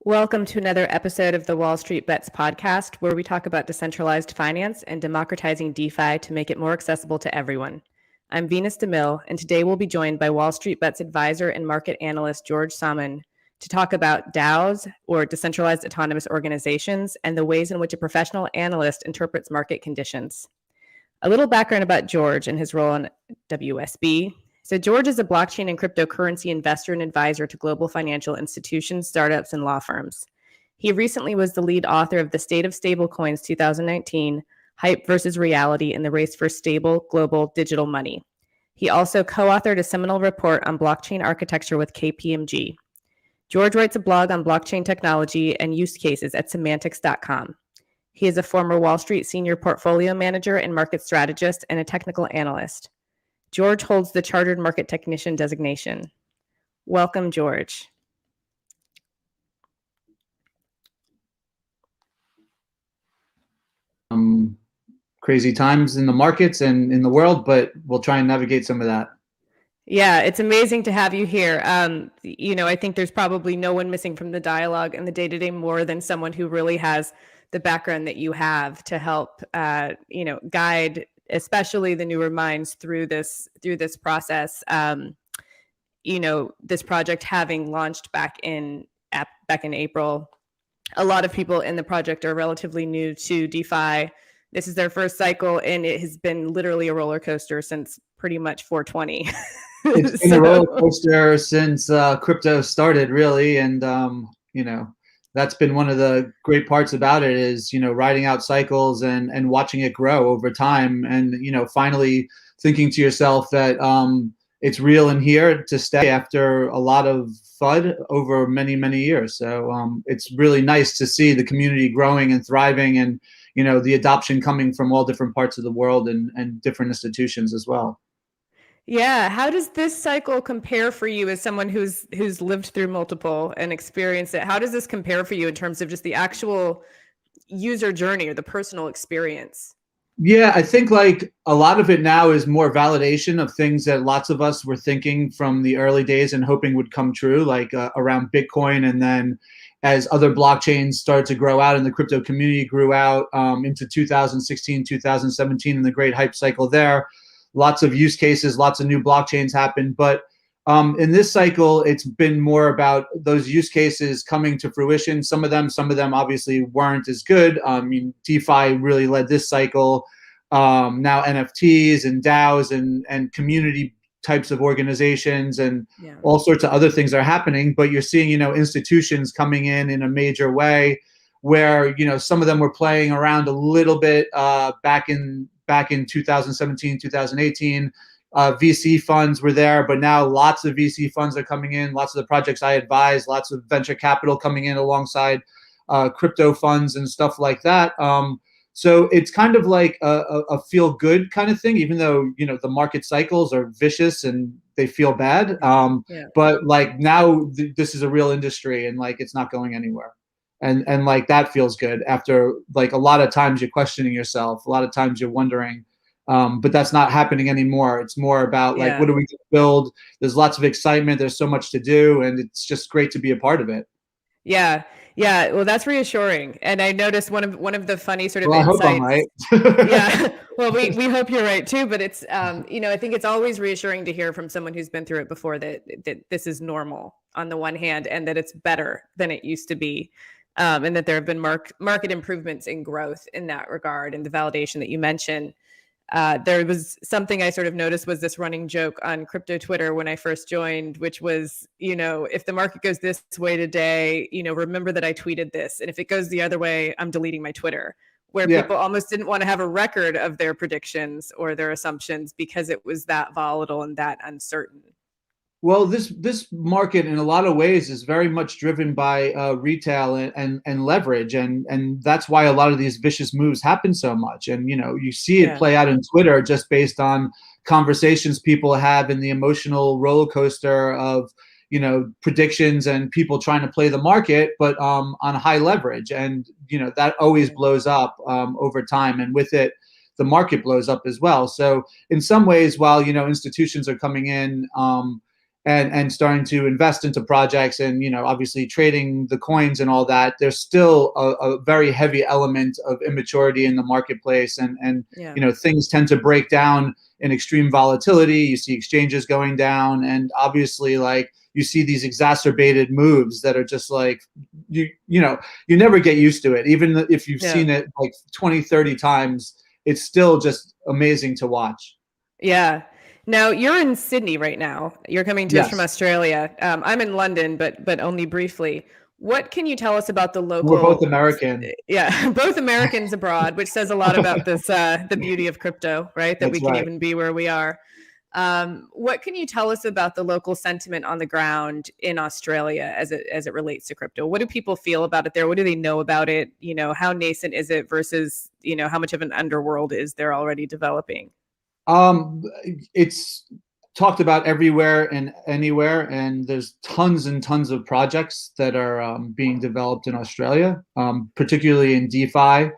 Welcome to another episode of the Wall Street Bets podcast, where we talk about decentralized finance and democratizing DeFi to make it more accessible to everyone. I'm Venus DeMille, and today we'll be joined by Wall Street Bets advisor and market analyst George Samman to talk about DAOs, or decentralized autonomous organizations, and the ways in which a professional analyst interprets market conditions. A little background about George and his role in WSB. So George is a blockchain and cryptocurrency investor and advisor to global financial institutions, startups, and law firms. He recently was the lead author of The State of Stablecoins 2019, Hype versus Reality in the Race for Stable Global Digital Money. He also co-authored a seminal report on blockchain architecture with KPMG. George writes a blog on blockchain technology and use cases at semantics.com. He is a former Wall Street senior portfolio manager and market strategist and a technical analyst. George holds the Chartered Market Technician designation. Welcome, George. Crazy times in the markets and in the world, but we'll try and navigate some of that. Yeah, it's amazing to have you here. I think there's probably no one missing from the dialogue and the day-to-day more than someone who really has the background that you have to help, guide especially the newer minds through this process. This project having launched back in April, a lot of people in the project are relatively new to DeFi. This is their first cycle, and it has been literally a roller coaster since pretty much 420. It's been a roller coaster since crypto started, really, and that's been one of the great parts about it is, riding out cycles and watching it grow over time and, finally thinking to yourself that it's real and here to stay after a lot of FUD over many, many years. So it's really nice to see the community growing and thriving and, the adoption coming from all different parts of the world and different institutions as well. Yeah. How does this cycle compare for you as someone who's lived through multiple and experienced it? How does this compare for you in terms of just the actual user journey or the personal experience? Yeah, I think like a lot of it now is more validation of things that lots of us were thinking from the early days and hoping would come true, like around Bitcoin. And then as other blockchains started to grow out and the crypto community grew out into 2016, 2017, and the great hype cycle there. Lots of use cases, lots of new blockchains happened. But in this cycle, it's been more about those use cases coming to fruition. Some of them obviously weren't as good. DeFi really led this cycle. Now NFTs and DAOs and community types of organizations and all sorts of other things are happening. But you're seeing, institutions coming in a major way where, some of them were playing around a little bit back in 2017, 2018, VC funds were there, but now lots of VC funds are coming in, lots of the projects I advise, lots of venture capital coming in alongside crypto funds and stuff like that. So it's kind of like a feel good kind of thing, even though, the market cycles are vicious and they feel bad. But like now this is a real industry and like it's not going anywhere. And like that feels good after like a lot of times you're questioning yourself, a lot of times you're wondering, but that's not happening anymore. It's more about like, what do we build? There's lots of excitement. There's so much to do, and it's just great to be a part of it. Yeah. Well, that's reassuring. And I noticed one of the funny sort of insights. I hope I'm right. Yeah. Well, we hope you're right too. But it's I think it's always reassuring to hear from someone who's been through it before that this is normal on the one hand, and that it's better than it used to be. And that there have been market improvements in growth in that regard, and the validation that you mentioned. There was something I sort of noticed was this running joke on crypto Twitter when I first joined, which was, if the market goes this way today, remember that I tweeted this. And if it goes the other way, I'm deleting my Twitter, where people almost didn't want to have a record of their predictions or their assumptions because it was that volatile and that uncertain. Well, this market in a lot of ways is very much driven by retail and leverage, and that's why a lot of these vicious moves happen so much. And you see it play out in Twitter just based on conversations people have and the emotional roller coaster of predictions and people trying to play the market, but on high leverage, and that always blows up over time, and with it, the market blows up as well. So in some ways, while institutions are coming in and starting to invest into projects and, obviously trading the coins and all that, there's still a very heavy element of immaturity in the marketplace. And things tend to break down in extreme volatility. You see exchanges going down, and obviously you see these exacerbated moves that are just you never get used to it. Even if you've seen it 20, 30 times, it's still just amazing to watch. Yeah. Now you're in Sydney right now. You're coming to us from Australia. I'm in London, but only briefly. What can you tell us about the local? We're both American. Yeah, both Americans abroad, which says a lot about this, the beauty of crypto, right? That we can even be where we are. What can you tell us about the local sentiment on the ground in Australia as it relates to crypto? What do people feel about it there? What do they know about it? How nascent is it versus, how much of an underworld is there already developing? It's talked about everywhere and anywhere, and there's tons and tons of projects that are being developed in Australia, particularly in DeFi.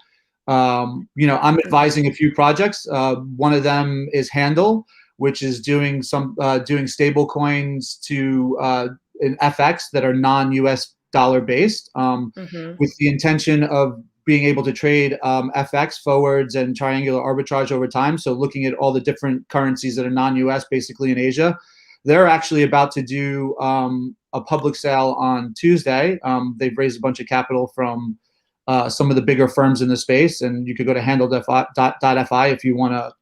I'm advising a few projects. One of them is Handle, which is doing stable coins to in FX that are non-US dollar based, with the intention of being able to trade FX forwards and triangular arbitrage over time. So looking at all the different currencies that are non-US, basically in Asia. They're actually about to do a public sale on Tuesday. They've raised a bunch of capital from some of the bigger firms in the space, and you could go to handle.fi if you want to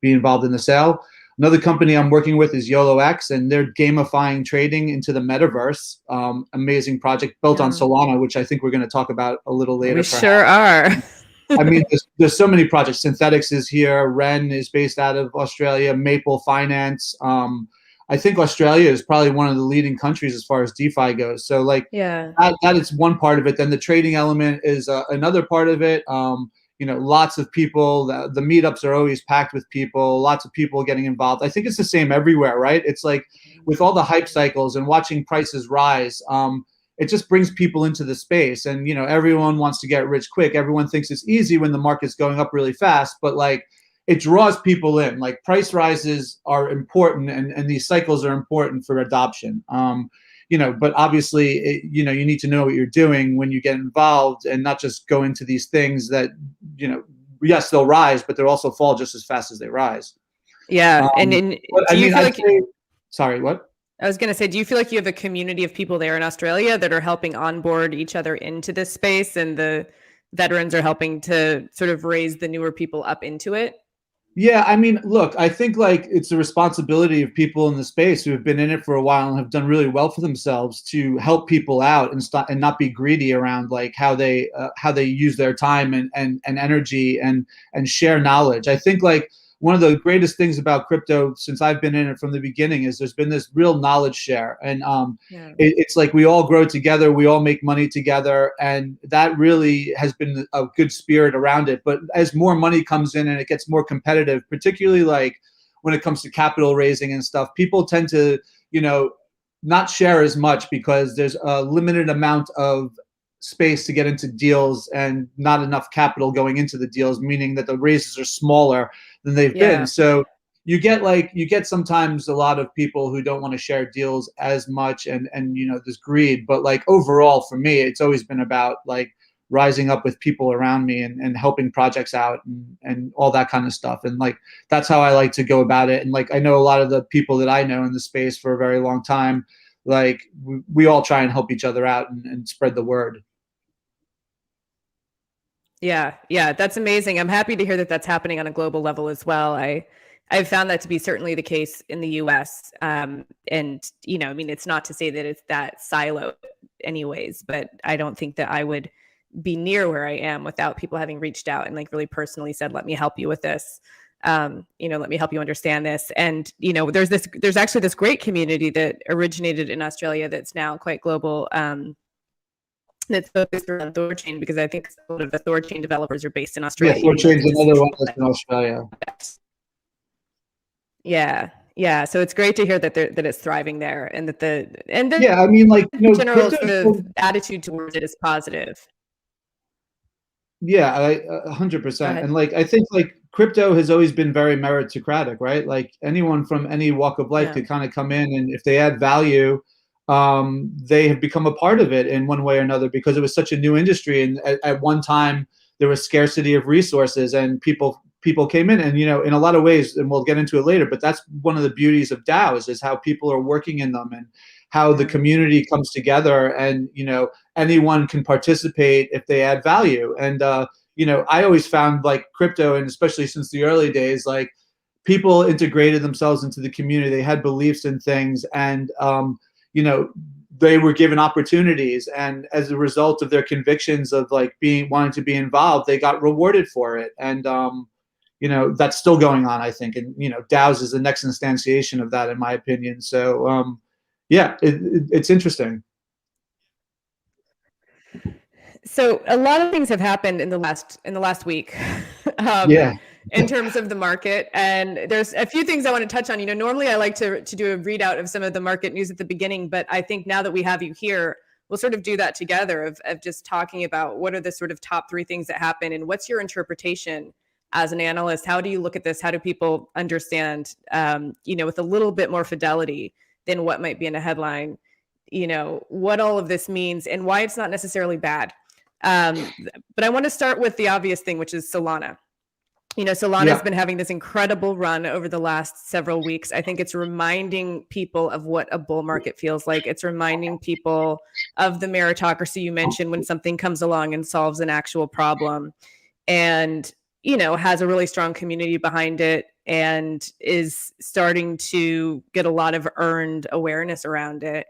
be involved in the sale. Another company I'm working with is YOLOX, and they're gamifying trading into the Metaverse. Amazing project built on Solana, which I think we're going to talk about a little later. We sure are. I mean, there's so many projects. Synthetics is here. Ren is based out of Australia. Maple Finance. I think Australia is probably one of the leading countries as far as DeFi goes. So that is one part of it. Then the trading element is another part of it. Lots of people, the meetups are always packed with people, lots of people getting involved. I think it's the same everywhere, right? It's like with all the hype cycles and watching prices rise, it just brings people into the space. And, everyone wants to get rich quick. Everyone thinks it's easy when the market's going up really fast, but it draws people in. Price rises are important, and these cycles are important for adoption. But obviously, you need to know what you're doing when you get involved, and not just go into these things that, yes, they'll rise, but they'll also fall just as fast as they rise. Yeah. Sorry, what? I was going to say, do you feel like you have a community of people there in Australia that are helping onboard each other into this space, and the veterans are helping to sort of raise the newer people up into it? Yeah, I mean, look, I think it's the responsibility of people in the space who have been in it for a while and have done really well for themselves to help people out and not be greedy around how they use their time and energy and share knowledge. I think one of the greatest things about crypto since I've been in it from the beginning is there's been this real knowledge share, and it's we all grow together, we all make money together, and that really has been a good spirit around it. But as more money comes in and it gets more competitive, particularly when it comes to capital raising and stuff, people tend to not share as much because there's a limited amount of space to get into deals and not enough capital going into the deals, meaning that the raises are smaller than they've been. So you get sometimes a lot of people who don't want to share deals as much, and there's greed. But overall, for me, it's always been about rising up with people around me and helping projects out and all that kind of stuff. And that's how I like to go about it. And I know a lot of the people that I know in the space for a very long time, we all try and help each other out and spread the word. Yeah, that's amazing. I'm happy to hear that that's happening on a global level as well. I've found that to be certainly the case in the US. And, it's not to say that it's that silo anyways, but I don't think that I would be near where I am without people having reached out and really personally said, let me help you with this. Let me help you understand this. And, there's actually this great community that originated in Australia that's now quite global. That's focused around Thorchain, because I think a lot of the Thorchain developers are based in Australia. Yeah, Thorchain's another one that's in Australia. Yeah. So it's great to hear that it's thriving there, and that the general sort of attitude towards it is positive. Yeah, 100%. And I think crypto has always been very meritocratic, right? Like anyone from any walk of life could kind of come in, and if they add value, they have become a part of it in one way or another, because it was such a new industry. And at one time there was scarcity of resources, and people came in, and in a lot of ways, and we'll get into it later, but that's one of the beauties of DAOs, is how people are working in them and how the community comes together, and anyone can participate if they add value. And I always found like crypto, and especially since the early days, like people integrated themselves into the community. They had beliefs in things, and they were given opportunities, and as a result of their convictions of like wanting to be involved, they got rewarded for it. And that's still going on, I think. And DAOs is the next instantiation of that, in my opinion. So it's interesting. So a lot of things have happened in the last week. In terms of the market, and there's a few things I want to touch on. Normally I like to do a readout of some of the market news at the beginning, but I think now that we have you here, we'll sort of do that together of just talking about what are the sort of top 3 things that happen, and what's your interpretation as an analyst? How do you look at this? How do people understand, with a little bit more fidelity than what might be in a headline, what all of this means and why it's not necessarily bad. But I want to start with the obvious thing, which is Solana. Solana has been having this incredible run over the last several weeks. I think it's reminding people of what a bull market feels like. It's reminding people of the meritocracy you mentioned, when something comes along and solves an actual problem, and, has a really strong community behind it, and is starting to get a lot of earned awareness around it.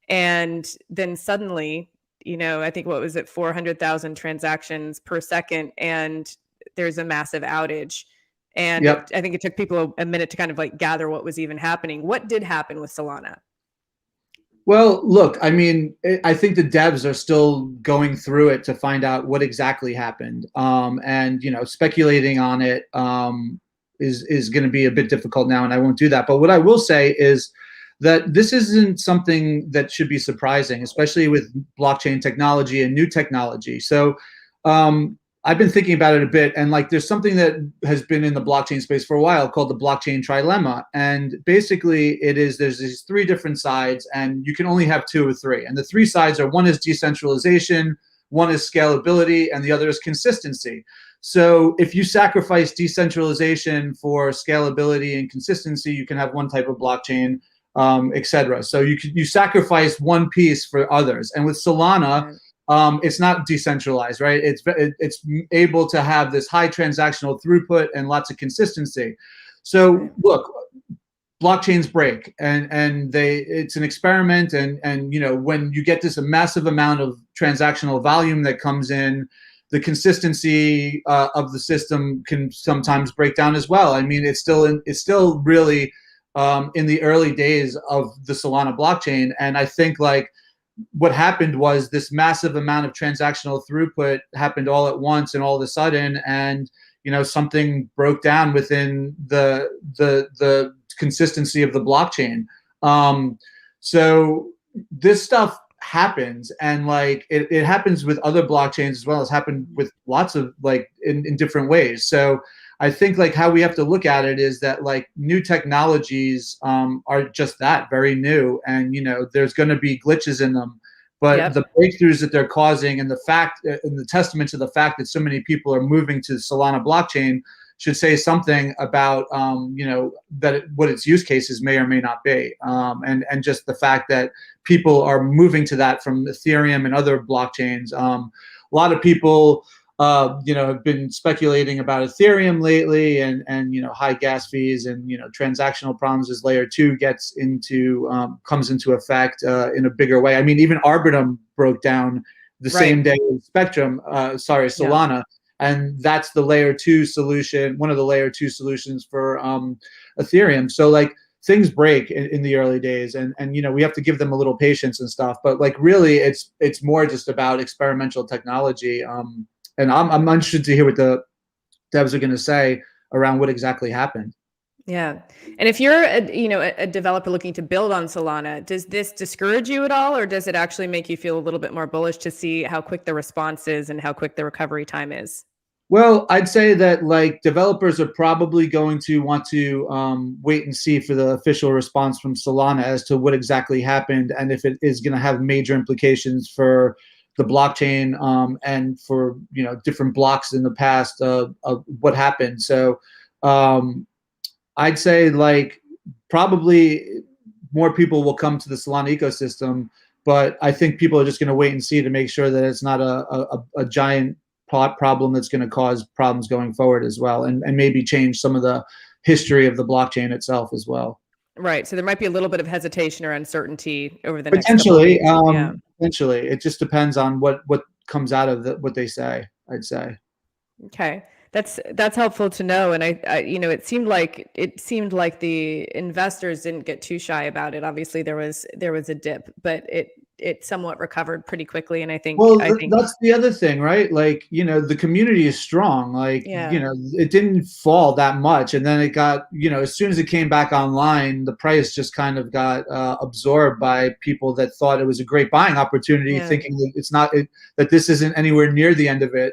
And then suddenly, I think, what was it, 400,000 transactions per second, and there's a massive outage. And I think it took people a minute to kind of like gather what was even happening. What did happen with Solana? Well, look, I mean, I think the devs are still going through it to find out what exactly happened. And, speculating on it is going to be a bit difficult now, and I won't do that. But what I will say is that this isn't something that should be surprising, especially with blockchain technology and new technology. So I've been thinking about it a bit, and like there's something that has been in the blockchain space for a while called the blockchain trilemma. And basically there's these 3 different sides, and you can only have 2 or 3. And the 3 sides are, one is decentralization, one is scalability, and the other is consistency. So if you sacrifice decentralization for scalability and consistency, you can have one type of blockchain, etc. So you sacrifice one piece for others. And with Solana, it's not decentralized, right? It's able to have this high transactional throughput and lots of consistency. So look, blockchains break, and it's an experiment, and when you get this a massive amount of transactional volume that comes in, the consistency of the system can sometimes break down as well. I mean, it's still really in the early days of the Solana blockchain, and I think like what happened was this massive amount of transactional throughput happened all at once and all of a sudden, and something broke down within the consistency of the blockchain. So this stuff happens, and like it happens with other blockchains as well as happened with lots of like in different ways. So I think like how we have to look at it is that like new technologies are just that, very new, and there's going to be glitches in them, but the breakthroughs that they're causing, and the fact and the testament to the fact that so many people are moving to Solana blockchain should say something about what its use cases may or may not be, and just the fact that people are moving to that from Ethereum and other blockchains. A lot of people have been speculating about Ethereum lately, and high gas fees, and transactional problems as layer 2 comes into effect in a bigger way. I mean, even Arbitrum broke down the same day as Solana, and that's the layer 2 solution, one of the layer 2 solutions for Ethereum. So like things break in the early days, and we have to give them a little patience and stuff. But like really, it's more just about experimental technology. And I'm interested to hear what the devs are going to say around what exactly happened. Yeah. And if you're a developer looking to build on Solana, does this discourage you at all, or does it actually make you feel a little bit more bullish to see how quick the response is and how quick the recovery time is? Well, I'd say that like developers are probably going to want to wait and see for the official response from Solana as to what exactly happened and if it is going to have major implications for the blockchain and for different blocks in the past of what happened. So um, I'd say like probably more people will come to the Solana ecosystem, but I think people are just going to wait and see to make sure that it's not a giant problem that's going to cause problems going forward as well, and maybe change some of the history of the blockchain itself as well. Right. So there might be a little bit of hesitation or uncertainty over the next couple of Potentially, weeks. Yeah. potentially, it just depends on what comes out of what they say. I'd say. Okay. That's helpful to know. And it seemed like the investors didn't get too shy about it. Obviously there was a dip, but it somewhat recovered pretty quickly. And Well, I think, that's the other thing, right? Like, the community is strong. Like, yeah, it didn't fall that much. And then it got, as soon as it came back online, the price just kind of got absorbed by people that thought it was a great buying opportunity, yeah, thinking that that this isn't anywhere near the end of it.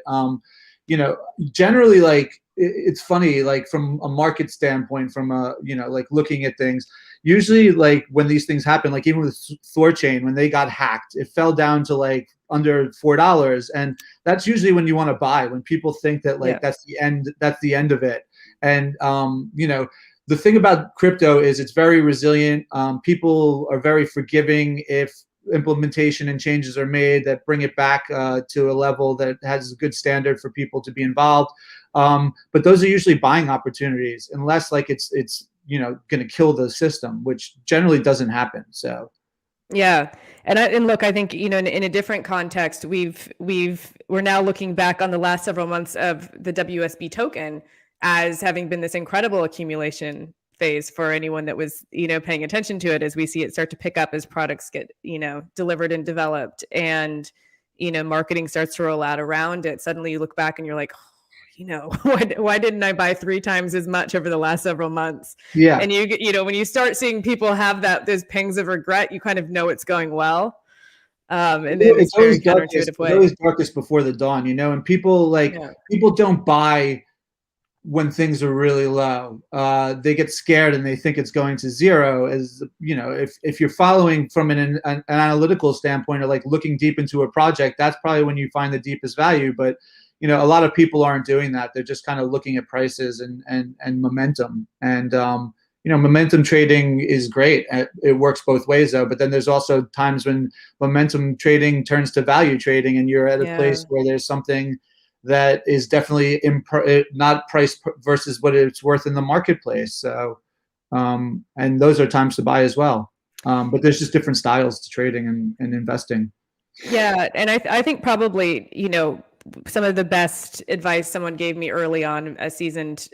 Generally, like, it's funny, like from a market standpoint, from like looking at things, usually like when these things happen, like even with Thorchain, when they got hacked, it fell down to like under $4, and that's usually when you want to buy, when people think that like yeah, that's the end of it. And the thing about crypto is it's very resilient. People are very forgiving if implementation and changes are made that bring it back to a level that has a good standard for people to be involved. But those are usually buying opportunities, unless like it's going to kill the system, which generally doesn't happen. So yeah. And look, I think, in a different context, we're now looking back on the last several months of the WSB token as having been this incredible accumulation phase for anyone that was, paying attention to it, as we see it start to pick up as products get, delivered and developed, and, marketing starts to roll out around it. Suddenly you look back and you're like, why didn't I buy 3 times as much over the last several months? yeah. And when you start seeing people have those pangs of regret, you kind of know it's going well. And in this It's very always darkest. counterintuitive It's way. always darkest before the dawn, and people Yeah. people don't buy when things are really low. They get scared and they think it's going to zero. As if you're following from an analytical standpoint, or like looking deep into a project, that's probably when you find the deepest value. But a lot of people aren't doing that. They're just kind of looking at prices and momentum. And momentum trading is great. It works both ways though. But then there's also times when momentum trading turns to value trading, and you're at a Yeah. place where there's something that is definitely not price versus what it's worth in the marketplace. So, and those are times to buy as well. But there's just different styles to trading and investing. Yeah. And I think probably, some of the best advice someone gave me early on, a seasoned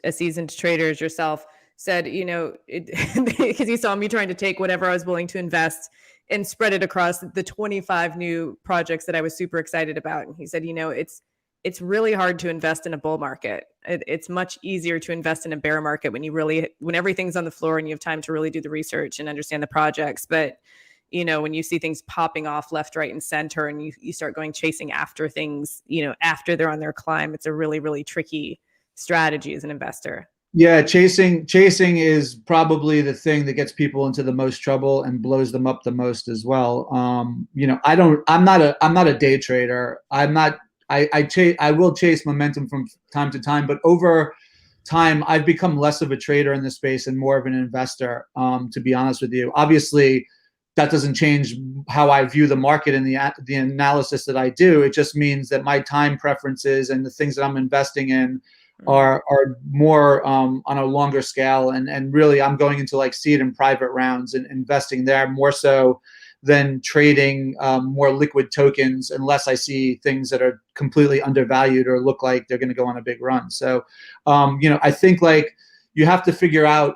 trader as yourself, said, because he saw me trying to take whatever I was willing to invest and spread it across the 25 new projects that I was super excited about. And he said, it's really hard to invest in a bull market. It's much easier to invest in a bear market when everything's on the floor and you have time to really do the research and understand the projects. But when you see things popping off left, right, and center, and you start going chasing after things, after they're on their climb, it's a really, really tricky strategy as an investor. Yeah, chasing is probably the thing that gets people into the most trouble and blows them up the most as well. I'm not a day trader. I will chase momentum from time to time, but over time, I've become less of a trader in this space and more of an investor, to be honest with you. Obviously, that doesn't change how I view the market and the analysis that I do. It just means that my time preferences and the things that I'm investing in are more on a longer scale, and really I'm going into like seed and private rounds and investing there more so than trading more liquid tokens, unless I see things that are completely undervalued or look like they're going to go on a big run. So I think like you have to figure out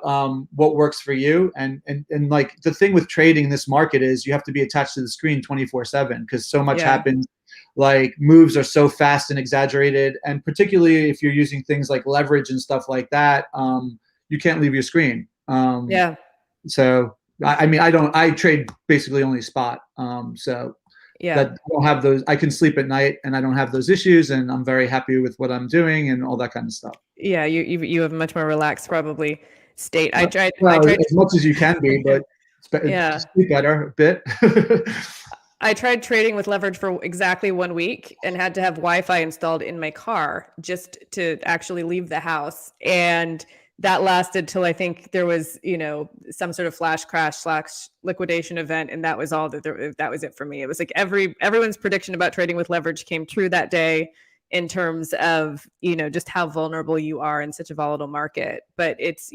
what works for you, and like the thing with trading in this market is you have to be attached to the screen 24/7, because so much happens. Like moves are so fast and exaggerated, and particularly if you're using things like leverage and stuff like that, you can't leave your screen. So I mean, I trade basically only spot. So Yeah. that I don't have those. I can sleep at night and I don't have those issues, and I'm very happy with what I'm doing and all that kind of stuff. Yeah. You have a much more relaxed probably state. I Well, tried, as much as you can be, but yeah. just be better a bit. I tried trading with leverage for exactly 1 week and had to have Wi-Fi installed in my car just to actually leave the house. And that lasted till I think there was, some sort of flash crash / liquidation event. And that was all that was it for me. It was like everyone's prediction about trading with leverage came true that day in terms of, just how vulnerable you are in such a volatile market. But it's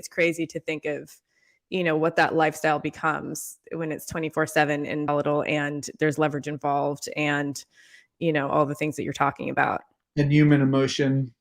crazy to think of, what that lifestyle becomes when it's 24/7 and volatile and there's leverage involved and, all the things that you're talking about. And human emotion.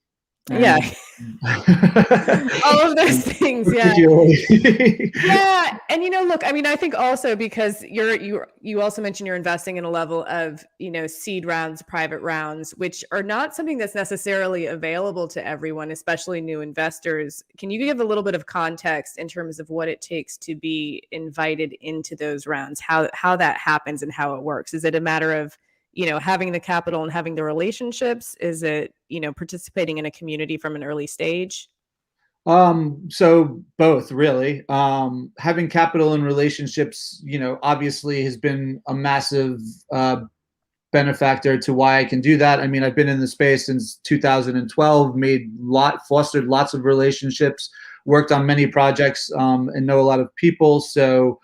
Yeah. And All of those things. Yeah. Yeah. And, look, I think also because you also mentioned you're investing in a level of, seed rounds, private rounds, which are not something that's necessarily available to everyone, especially new investors. Can you give a little bit of context in terms of what it takes to be invited into those rounds, how that happens and how it works? Is it a matter of, having the capital and having the relationships? Is it, participating in a community from an early stage? So both really. Having capital and relationships, obviously has been a massive benefactor to why I can do that. I've been in the space since 2012, fostered lots of relationships, worked on many projects, and know a lot of people. So,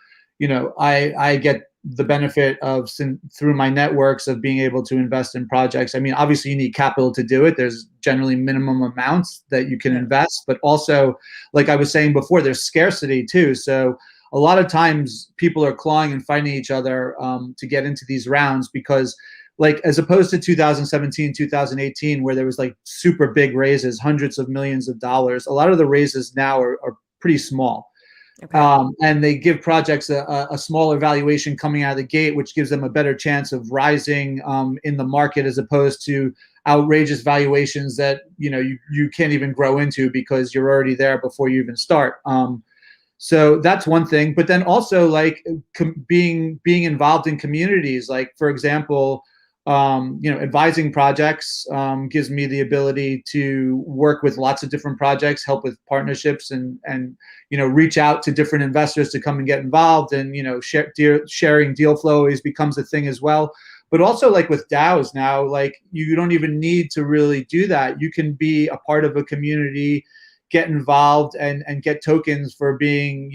I get the benefit of through my networks of being able to invest in projects. Obviously you need capital to do it. There's generally minimum amounts that you can invest, but also, like I was saying before, there's scarcity too. So a lot of times people are clawing and fighting each other to get into these rounds because, like, as opposed to 2017, 2018, where there was like super big raises, hundreds of millions of dollars, a lot of the raises now are pretty small. Okay. And they give projects a smaller valuation coming out of the gate, which gives them a better chance of rising in the market, as opposed to outrageous valuations that you can't even grow into because you're already there before you even start. So that's one thing. But then also, like, being involved in communities, like, for example, advising projects gives me the ability to work with lots of different projects, help with partnerships, and reach out to different investors to come and get involved, and sharing deal flow always becomes a thing as well. But also, like with DAOs now, like, you don't even need to really do that. You can be a part of a community, get involved, and get tokens for being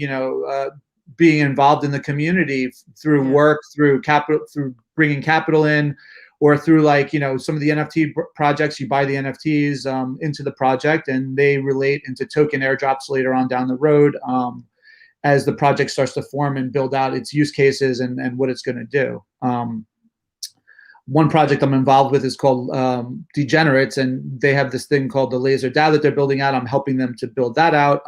involved in the community through work, through capital, through bringing capital in, or through, like, some of the NFT projects, you buy the NFTs into the project, and they relate into token airdrops later on down the road as the project starts to form and build out its use cases and what it's going to do. One project I'm involved with is called Degenerates, and they have this thing called the Laser DAO that they're building out. I'm helping them to build that out.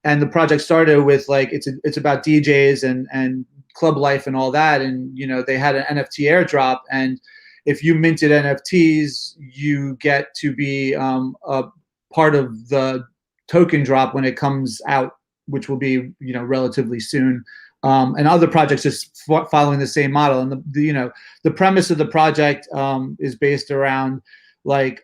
And the project started with, like, it's about DJs and club life and all that. And, they had an NFT airdrop, and if you minted NFTs, you get to be a part of the token drop when it comes out, which will be, relatively soon. And other projects just following the same model. And the premise of the project is based around, like,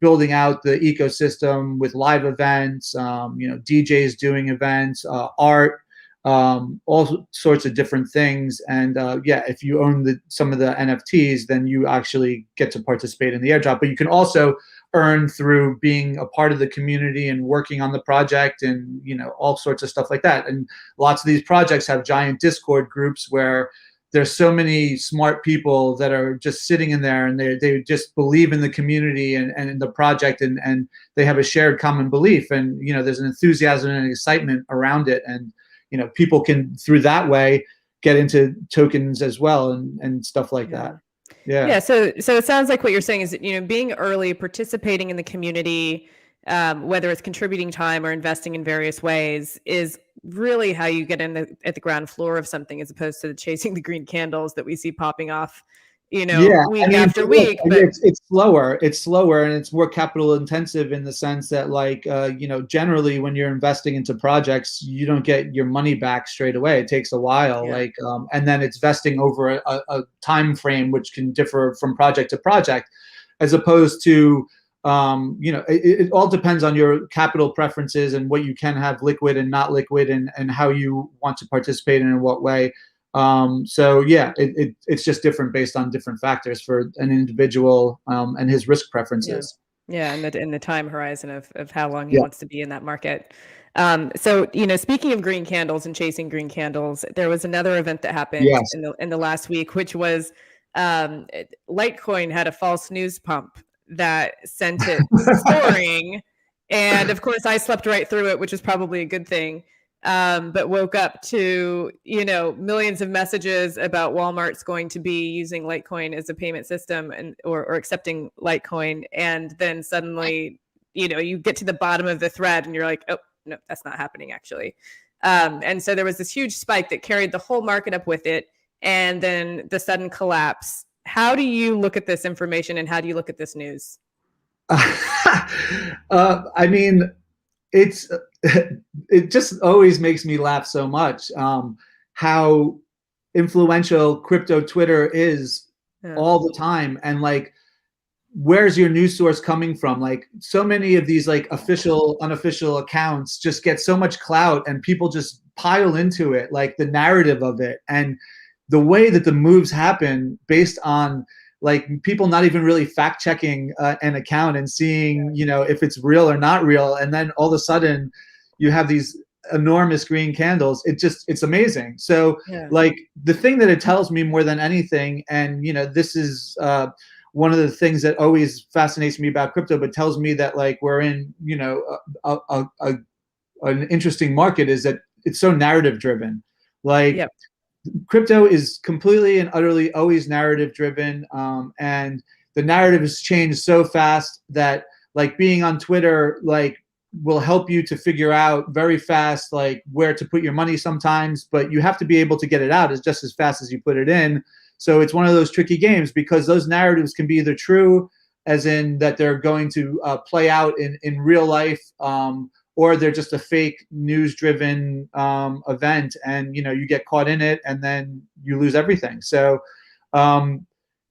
building out the ecosystem with live events, DJs doing events, art, all sorts of different things. And if you own some of the NFTs, then you actually get to participate in the airdrop. But you can also earn through being a part of the community and working on the project, and all sorts of stuff like that. And lots of these projects have giant Discord groups where there's so many smart people that are just sitting in there, and they just believe in the community and in the project, and they have a shared common belief, and there's an enthusiasm and excitement around it, and people can, through that way, get into tokens as well and stuff like that. Yeah. So it sounds like what you're saying is that, being early, participating in the community, whether it's contributing time or investing in various ways, is really how you get in at the ground floor of something, as opposed to chasing the green candles that we see popping off, Yeah, I week mean, after look, week. But it's slower. It's slower, and it's more capital intensive in the sense that, like, generally when you're investing into projects, you don't get your money back straight away. It takes a while, yeah, and then it's vesting over a time frame which can differ from project to project, as opposed to, it all depends on your capital preferences and what you can have liquid and not liquid, and how you want to participate and in what way. So yeah, it's just different based on different factors for an individual, and his risk yeah, preferences. yeah, and the time horizon of how long he Yeah. wants to be in that market. So speaking of green candles and chasing green candles, there was another event that happened Yes. in the last week, which was Litecoin had a false news pump that sent it soaring, and of course I slept right through it, which is probably a good thing. But woke up to millions of messages about Walmart's going to be using Litecoin as a payment system, and or accepting Litecoin, and then suddenly you get to the bottom of the thread and you're like, oh no, that's not happening actually. And so there was this huge spike that carried the whole market up with it, and then the sudden collapse. How do you look at this information, and how do you look at this news? I mean, it's it just always makes me laugh so much, how influential crypto Twitter is Yeah. all the time, and like, where's your news source coming from? Like, so many of these like official, unofficial accounts just get so much clout, and people just pile into it, like the narrative of it, and the way that the moves happen based on like people not even really fact checking an account and seeing if it's real or not real, and then all of a sudden you have these enormous green candles. It's amazing. So Yeah. like, the thing that it tells me more than anything, and this is one of the things that always fascinates me about crypto, but tells me that like we're in an interesting market, is that it's so narrative driven. Like, Yep. crypto is completely and utterly always narrative driven, and the narrative has changed so fast that like being on Twitter like will help you to figure out very fast like where to put your money sometimes, but you have to be able to get it out as just as fast as you put it in. So it's one of those tricky games, because those narratives can be either true, as in that they're going to play out in real life, or they're just a fake news-driven event, and you get caught in it, and then you lose everything. So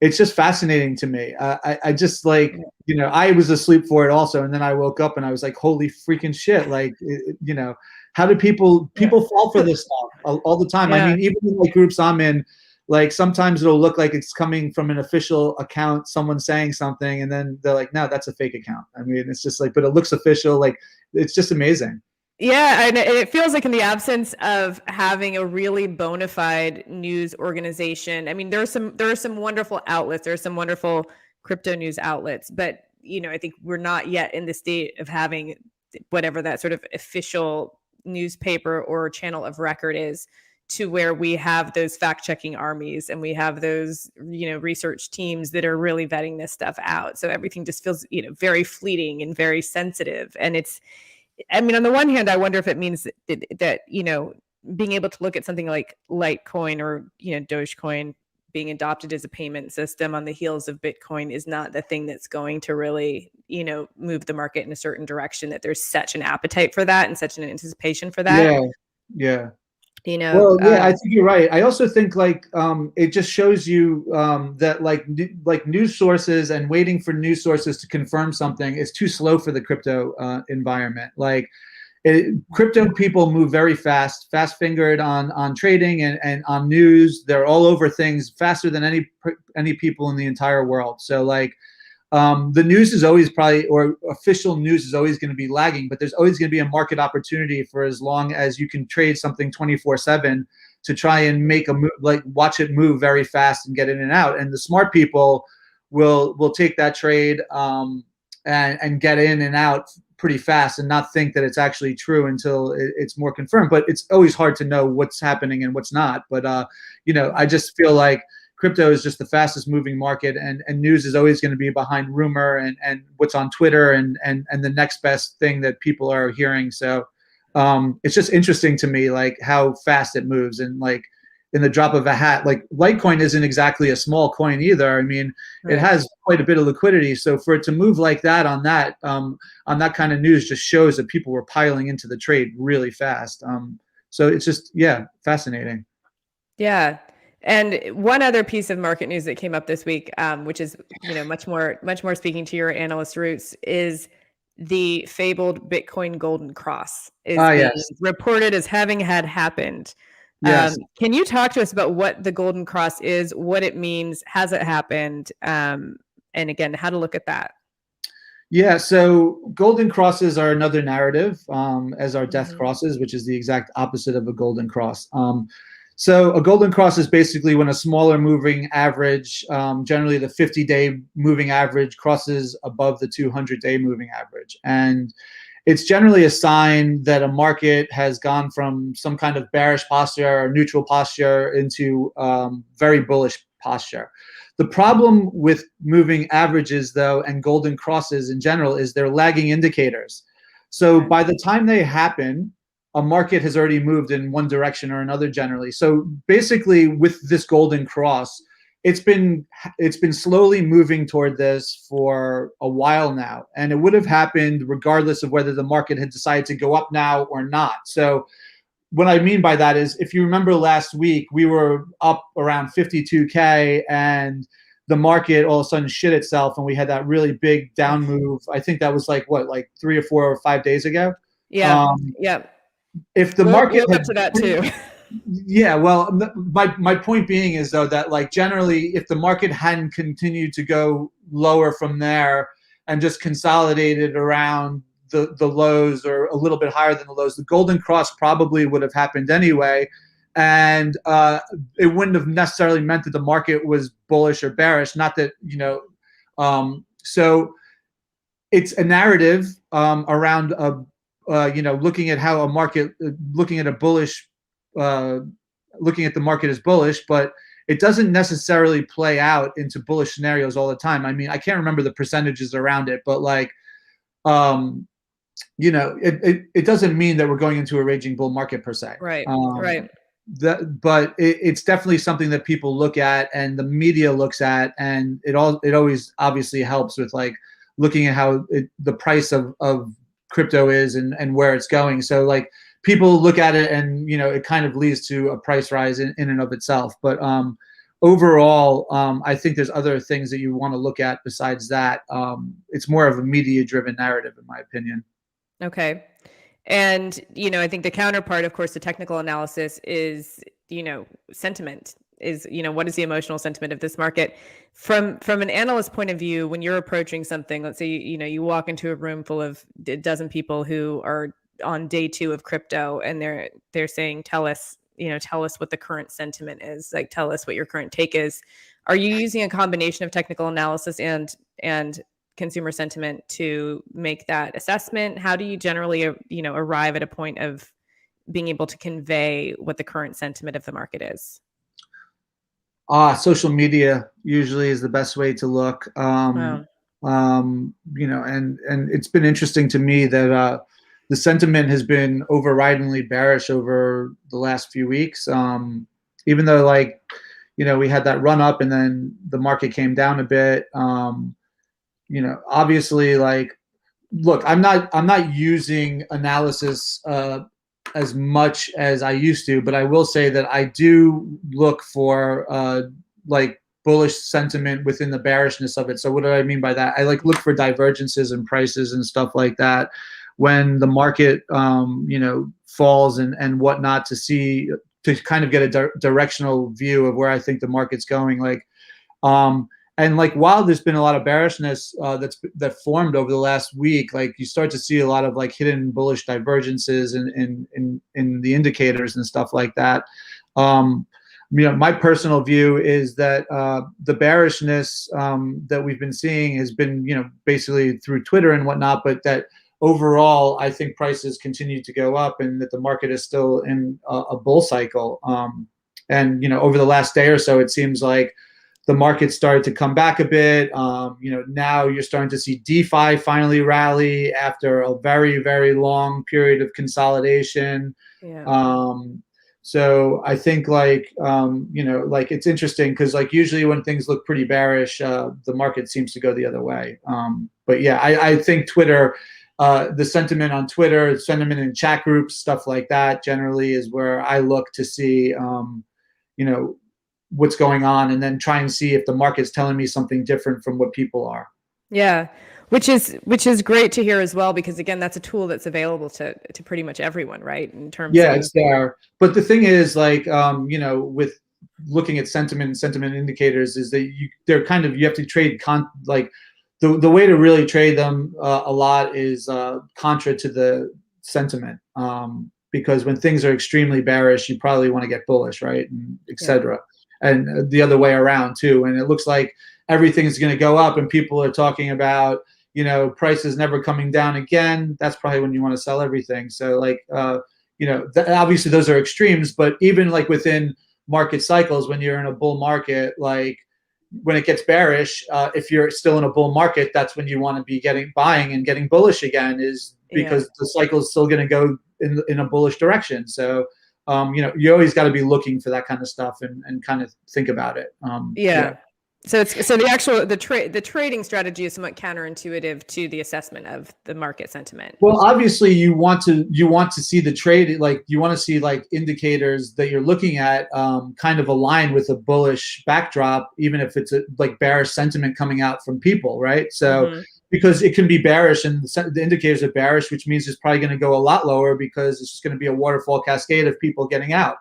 it's just fascinating to me. I just like, I was asleep for it also, and then I woke up and I was like, holy freaking shit! Like, how do people fall for this stuff all the time? I Yeah. mean, even in like groups I'm in, like sometimes it'll look like it's coming from an official account, someone saying something, and then they're like, no, that's a fake account. I mean, it's just like, but it looks official. Like, it's just amazing. Yeah, and it feels like in the absence of having a really bona fide news organization. I mean, there are some wonderful outlets. There are some wonderful crypto news outlets, but I think we're not yet in the state of having whatever that sort of official newspaper or channel of record is, to where we have those fact-checking armies, and we have those research teams that are really vetting this stuff out. So everything just feels very fleeting and very sensitive. And I mean, on the one hand, I wonder if it means that being able to look at something like Litecoin or Dogecoin being adopted as a payment system on the heels of Bitcoin is not the thing that's going to really move the market in a certain direction, that there's such an appetite for that and such an anticipation for that. Yeah, yeah. you know Well, yeah, I um, think you're right. I also think like it just shows you that like news sources and waiting for news sources to confirm something is too slow for the crypto environment. Like, crypto people move very fast, fast fingered on trading and on news. They're all over things faster than any people in the entire world. So like, the news is always probably, or official news is always going to be lagging, but there's always going to be a market opportunity for as long as you can trade something 24/7 to try and make a move, like watch it move very fast and get in and out. And the smart people will take that trade and get in and out pretty fast and not think that it's actually true until it's more confirmed. But it's always hard to know what's happening and what's not. But I just feel like crypto is just the fastest moving market, and news is always going to be behind rumor and what's on Twitter and the next best thing that people are hearing. So it's just interesting to me, like how fast it moves, and like in the drop of a hat. Like Litecoin isn't exactly a small coin either. I mean, Right. it has quite a bit of liquidity. So for it to move like that on that kind of news just shows that people were piling into the trade really fast. So it's just, yeah, fascinating. Yeah. And one other piece of market news that came up this week, which is, much more speaking to your analyst roots, is the fabled Bitcoin golden cross is being Yes. reported as having had happened. Yes. Can you talk to us about what the golden cross is, what it means, has it happened, and again, how to look at that? Yeah, so golden crosses are another narrative, as are death Mhm. crosses, which is the exact opposite of a golden cross. So a golden cross is basically when a smaller moving average, generally the 50-day moving average, crosses above the 200-day moving average. And it's generally a sign that a market has gone from some kind of bearish posture or neutral posture into very bullish posture. The problem with moving averages, though, and golden crosses in general is they're lagging indicators. So Okay. by the time they happen, a market has already moved in one direction or another generally. So basically with this golden cross, it's been slowly moving toward this for a while now. And it would have happened regardless of whether the market had decided to go up now or not. So what I mean by that is, if you remember last week, we were up around 52K and the market all of a sudden shit itself and we had that really big down move. I think that was like 3 or 4 or 5 days ago. Yeah. Yeah. If the market Woke had up to that too. yeah, well, my point being is though that like generally, if the market hadn't continued to go lower from there and just consolidated around the lows or a little bit higher than the lows, the golden cross probably would have happened anyway, and it wouldn't have necessarily meant that the market was bullish or bearish. Not that so it's a narrative around looking at how a market, looking at a bullish, looking at the market as bullish, but it doesn't necessarily play out into bullish scenarios all the time. I mean, I can't remember the percentages around it, but like, it doesn't mean that we're going into a raging bull market per se. Right. Right. But it's definitely something that people look at and the media looks at, and it always obviously helps with like looking at how the price of crypto is and where it's going. So like people look at it and it kind of leads to a price rise in and of itself. But overall, I think there's other things that you want to look at besides that. It's more of a media driven narrative in my opinion. Okay. And, I think the counterpart, of course, the technical analysis is, sentiment is, what is the emotional sentiment of this market? From an analyst point of view, when you're approaching something, let's say, you walk into a room full of a dozen people who are on day 2 of crypto and they're saying, tell us what the current sentiment is, like, tell us what your current take is. Are you using a combination of technical analysis and consumer sentiment to make that assessment? How do you generally, arrive at a point of being able to convey what the current sentiment of the market is? Social media usually is the best way to look. Wow. And it's been interesting to me that the sentiment has been overridingly bearish over the last few weeks. Even though we had that run up and then the market came down a bit. Obviously, look, I'm not using analysis as much as I used to, but I will say that I do look for bullish sentiment within the bearishness of it. So what do I mean by that? I look for divergences in prices and stuff like that when the market falls and whatnot, to kind of get a directional view of where I think the market's going. And while there's been a lot of bearishness that formed over the last week, you start to see a lot of hidden bullish divergences in the indicators and stuff like that. My personal view is that the bearishness that we've been seeing has been basically through Twitter and whatnot, but that overall I think prices continue to go up and that the market is still in a bull cycle. And over the last day or so, it seems like the market started to come back a bit. Now you're starting to see DeFi finally rally after a very, very long period of consolidation. Yeah. So I think like, like it's interesting because like usually when things look pretty bearish, the market seems to go the other way. But yeah, I think Twitter, the sentiment on Twitter, sentiment in chat groups, stuff like that generally is where I look to see, what's going on, and then try and see if the market's telling me something different from what people are. Yeah, which is great to hear as well, because again, that's a tool that's available to pretty much everyone, right? In terms Yeah, of it's there. But the thing is, like, with looking at sentiment and sentiment indicators, is that you have to trade like the way to really trade them a lot is contra to the sentiment. Because when things are extremely bearish, you probably want to get bullish, right, and et cetera. And the other way around too. And it looks like everything's going to go up, and people are talking about prices never coming down again. That's probably when you want to sell everything. So like obviously those are extremes, but even like within market cycles, when you're in a bull market, like when it gets bearish, if you're still in a bull market, that's when you want to be buying and getting bullish again, is because the cycle is still going to go in a bullish direction. So you always got to be looking for that kind of stuff and kind of think about it. So the trading strategy is somewhat counterintuitive to the assessment of the market sentiment. Well, obviously you want to see the trade, like you want to see like indicators that you're looking at kind of align with a bullish backdrop, even if it's like bearish sentiment coming out from people, right? So because it can be bearish and the indicators are bearish, which means it's probably going to go a lot lower because it's just going to be a waterfall cascade of people getting out.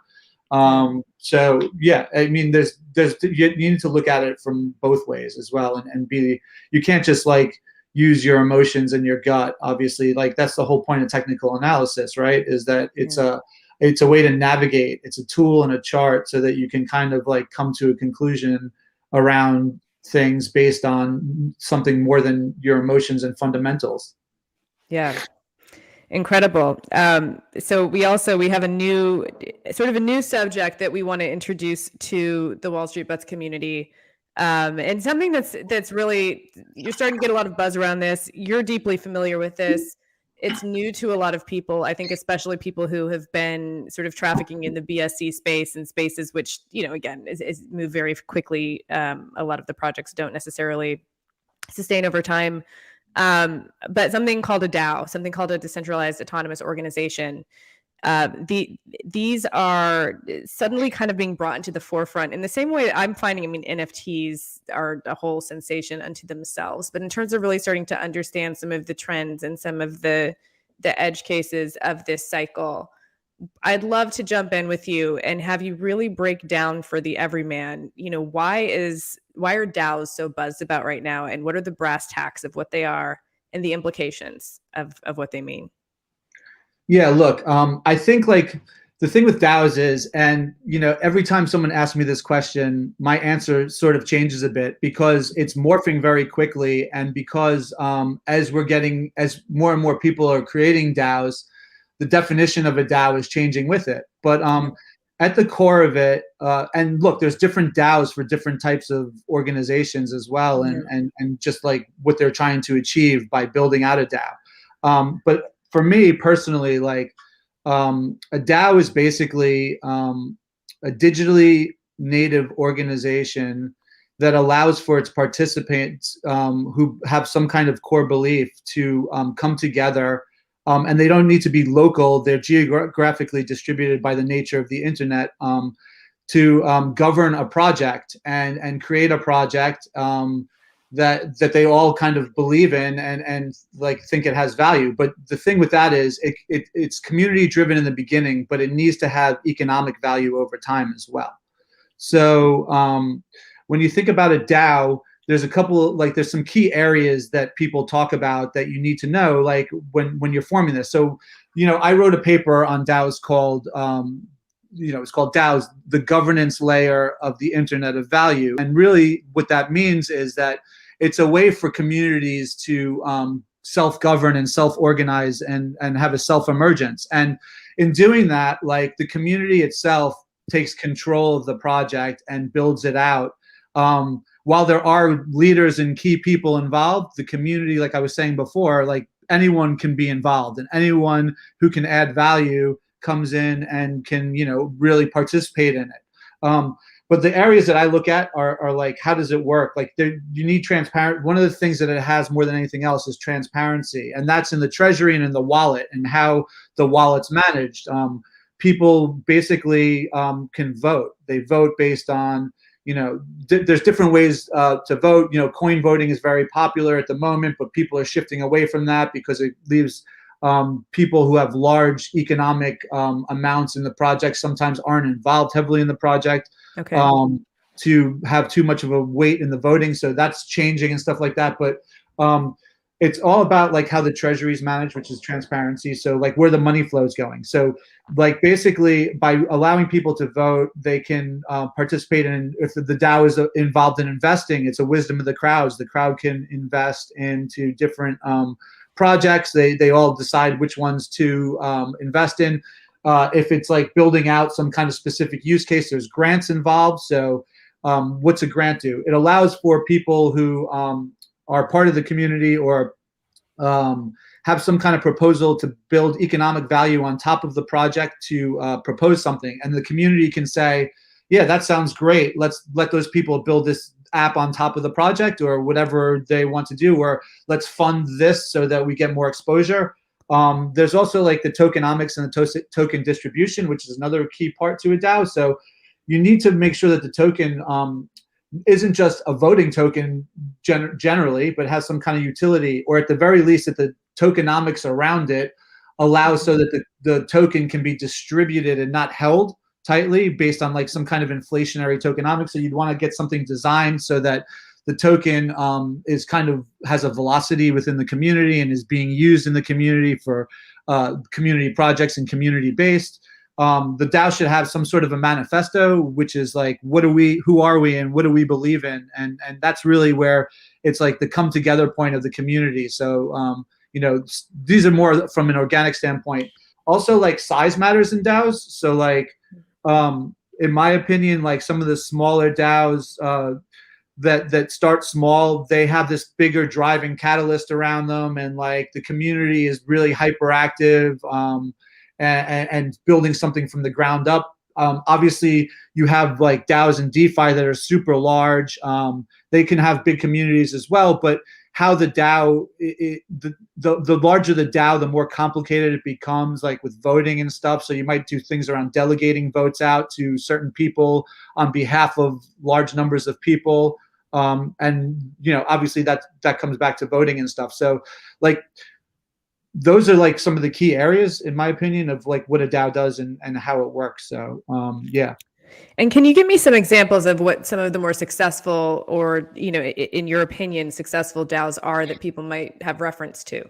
So yeah, I mean, you need to look at it from both ways as well, and you can't just like use your emotions and your gut. Obviously, like that's the whole point of technical analysis, right? Is that it's a way to navigate. It's a tool and a chart so that you can kind of like come to a conclusion around things based on something more than your emotions and fundamentals. Yeah. Incredible. So we have a new subject that we want to introduce to the Wall Street Bets community, and something that's really, you're starting to get a lot of buzz around this. You're deeply familiar with this. It's new to a lot of people, I think, especially people who have been sort of trafficking in the BSC space and spaces which, again, is move very quickly. A lot of the projects don't necessarily sustain over time. But something called a DAO, something called a decentralized autonomous organization, these are suddenly kind of being brought into the forefront in the same way I'm finding. I mean, NFTs are a whole sensation unto themselves, but in terms of really starting to understand some of the trends and some of the edge cases of this cycle, I'd love to jump in with you and have you really break down for the everyman, why are DAOs so buzzed about right now, and what are the brass tacks of what they are and the implications of what they mean? Yeah, look, I think like the thing with DAOs is, and every time someone asks me this question, my answer sort of changes a bit because it's morphing very quickly, and because as more and more people are creating DAOs, the definition of a DAO is changing with it. But at the core of it, and look, there's different DAOs for different types of organizations as well, and just like what they're trying to achieve by building out a DAO. But for me personally, like a DAO is basically a digitally native organization that allows for its participants who have some kind of core belief to come together. And they don't need to be local. They're geographically distributed by the nature of the internet to govern a project and create a project that they all kind of believe in and like think it has value. But the thing with that is it's community driven in the beginning, but it needs to have economic value over time as well. So when you think about a DAO, there's some key areas that people talk about that you need to know, like when you're forming this. So, I wrote a paper on DAOs called, it's called DAOs, the governance layer of the Internet of Value. And really what that means is that it's a way for communities to self-govern and self-organize and have a self-emergence. And in doing that, like the community itself takes control of the project and builds it out. While there are leaders and key people involved, the community, like I was saying before, like anyone can be involved, and anyone who can add value comes in and can, really participate in it. But the areas that I look at are like, how does it work? Like you need transparent. One of the things that it has more than anything else is transparency. And that's in the treasury and in the wallet and how the wallet's managed. People basically can vote. They vote based on, there's different ways to vote. Coin voting is very popular at the moment, but people are shifting away from that because it leaves people who have large economic amounts in the project sometimes aren't involved heavily in the project. Okay. To have too much of a weight in the voting. So that's changing and stuff like that. But it's all about like how the treasury is managed, which is transparency. So like where the money flow is going. So like basically by allowing people to vote, they can participate in, if the DAO is involved in investing, it's a wisdom of the crowds. The crowd can invest into different projects. They all decide which ones to invest in. If it's like building out some kind of specific use case, there's grants involved. So what's a grant do? It allows for people who are part of the community or have some kind of proposal to build economic value on top of the project to propose something. And the community can say, yeah, that sounds great. Let's let those people build this app on top of the project or whatever they want to do, or let's fund this so that we get more exposure. There's also like the tokenomics and the token distribution, which is another key part to a DAO. So you need to make sure that the token isn't just a voting token generally, but has some kind of utility, or at the very least that the tokenomics around it allows so that the token can be distributed and not held tightly based on like some kind of inflationary tokenomics. So you'd want to get something designed so that the token is kind of has a velocity within the community and is being used in the community for community projects and community based. The DAO should have some sort of a manifesto, which is like, who are we, and what do we believe in? And that's really where it's like the come together point of the community. So, these are more from an organic standpoint. Also, like size matters in DAOs. So like, in my opinion, like some of the smaller DAOs, that start small, they have this bigger driving catalyst around them, and like the community is really hyperactive and building something from the ground up. Obviously, you have like DAOs and DeFi that are super large. They can have big communities as well, but how the DAO, the larger the DAO, the more complicated it becomes, like with voting and stuff. So you might do things around delegating votes out to certain people on behalf of large numbers of people. And obviously that comes back to voting and stuff. So like those are like some of the key areas, in my opinion, of like what a DAO does and how it works. So yeah. And can you give me some examples of what some of the more successful, or in your opinion, successful DAOs are that people might have reference to?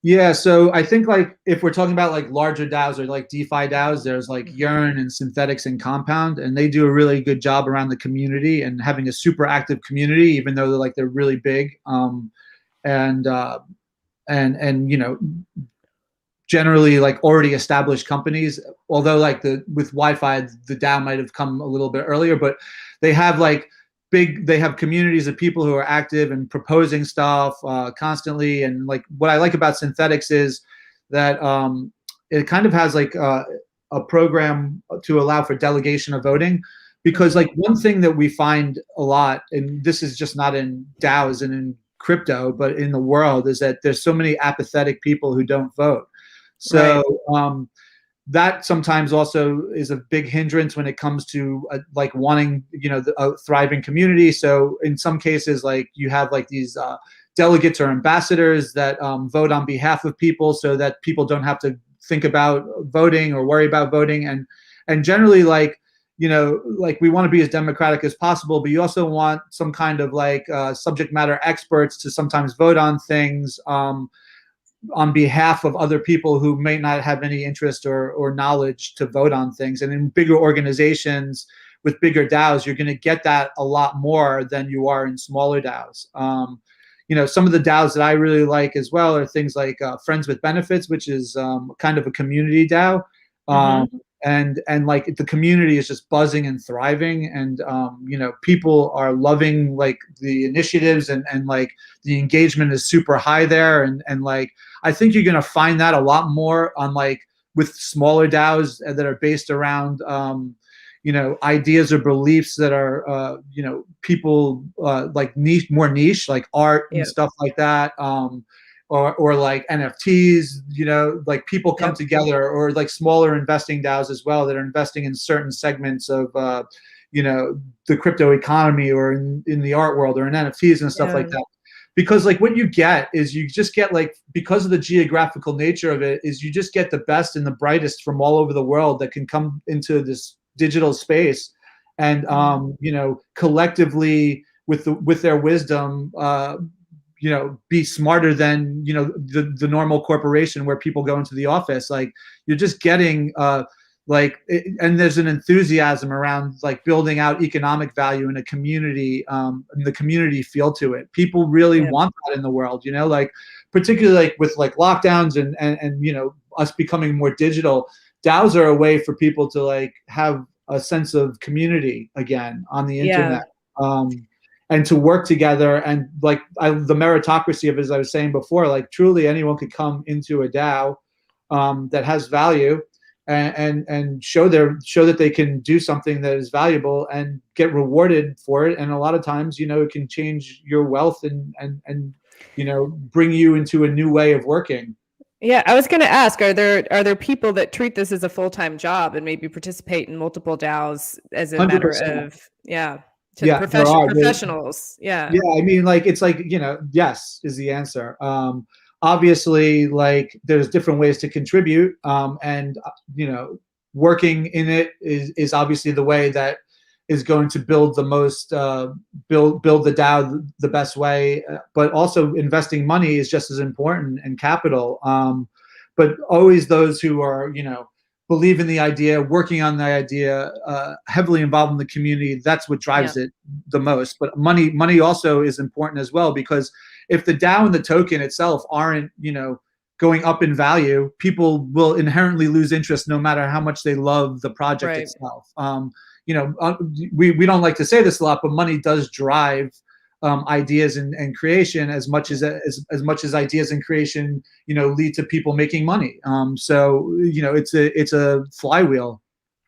Yeah, so I think like if we're talking about like larger DAOs or like DeFi DAOs, there's like Yearn and Synthetics and Compound, and they do a really good job around the community and having a super active community, even though they're really big. And generally like already established companies, although like with Wi-Fi, the DAO might have come a little bit earlier, but they have like they have communities of people who are active and proposing stuff constantly. And like what I like about Synthetics is that it kind of has like a program to allow for delegation of voting, because like one thing that we find a lot, and this is just not in DAOs and in crypto, but in the world, is that there's so many apathetic people who don't vote. So that sometimes also is a big hindrance when it comes to like wanting, a thriving community. So in some cases, like you have like these delegates or ambassadors that vote on behalf of people, so that people don't have to think about voting or worry about voting. And generally, like, like we want to be as democratic as possible, but you also want some kind of like subject matter experts to sometimes vote on things on behalf of other people who may not have any interest or knowledge to vote on things. And in bigger organizations with bigger DAOs, you're going to get that a lot more than you are in smaller DAOs. Some of the DAOs that I really like as well are things like Friends with Benefits, which is kind of a community DAO. And like the community is just buzzing and thriving, and people are loving like the initiatives, and like the engagement is super high there, and like I think you're gonna find that a lot more on like with smaller DAOs that are based around ideas or beliefs that are people like more niche, like art and stuff like that, or like NFTs, like people come together, or like smaller investing DAOs as well that are investing in certain segments of the crypto economy, or in the art world, or in NFTs and stuff like that. Because like what you get is you just get, like, because of the geographical nature of it, is you just get the best and the brightest from all over the world that can come into this digital space, and collectively with their wisdom, be smarter than the normal corporation where people go into the office. Like, you're just getting and there's an enthusiasm around like building out economic value in a community, and the community feel to it. People really want that in the world, like particularly like with like lockdowns and us becoming more digital. DAOs are a way for people to like have a sense of community again on the internet, and to work together, and like the meritocracy of it, as I was saying before, like truly anyone could come into a DAO that has value, and show that they can do something that is valuable and get rewarded for it. And a lot of times, it can change your wealth and bring you into a new way of working. Yeah, I was going to ask, are there people that treat this as a full-time job and maybe participate in multiple DAOs as a 100%. matter of professionals? Yeah. I mean, like, it's like, yes is the answer. Obviously, like, there's different ways to contribute, and working in it is obviously the way that is going to build the most build the DAO the best way. But also investing money is just as important, and capital. But always those who are believe in the idea, working on the idea, heavily involved in the community. That's what drives it the most. But money also is important as well, because if the DAO and the token itself aren't, going up in value, people will inherently lose interest no matter how much they love the project itself. We don't like to say this a lot, but money does drive ideas and creation as much as ideas and creation, lead to people making money. So it's a flywheel.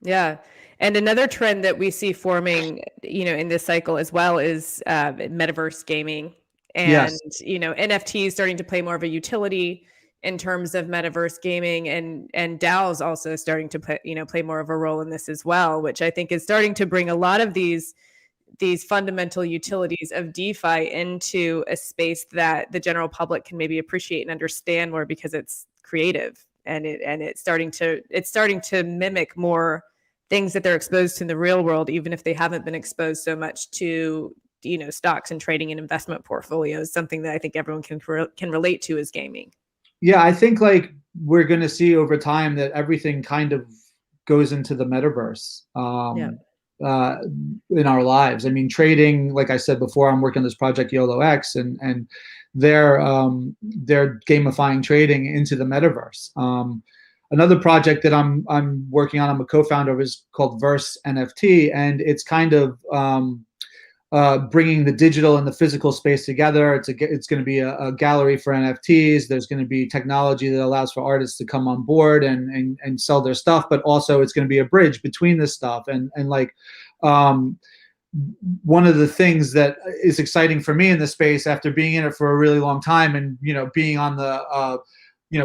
Yeah. And another trend that we see forming, in this cycle as well is metaverse gaming. And, NFTs starting to play more of a utility in terms of metaverse gaming, and DAOs also starting to play more of a role in this as well, which I think is starting to bring a lot of these fundamental utilities of DeFi into a space that the general public can maybe appreciate and understand more, because it's creative and it's starting to mimic more things that they're exposed to in the real world, even if they haven't been exposed so much to stocks and trading and investment portfolios. Something that I think everyone can relate to is gaming. Yeah, I think like we're going to see over time that everything kind of goes into the metaverse in our lives. I mean, trading, like I said before, I'm working on this project YOLOX, and they're gamifying trading into the metaverse. Another project that I'm working on, I'm a co-founder of, is called Verse NFT, and it's kind of bringing the digital and the physical space together. It's going to be a gallery for NFTs. There's going to be technology that allows for artists to come on board and sell their stuff, but also it's going to be a bridge between this stuff. And like one of the things that is exciting for me in this space, after being in it for a really long time, and being on the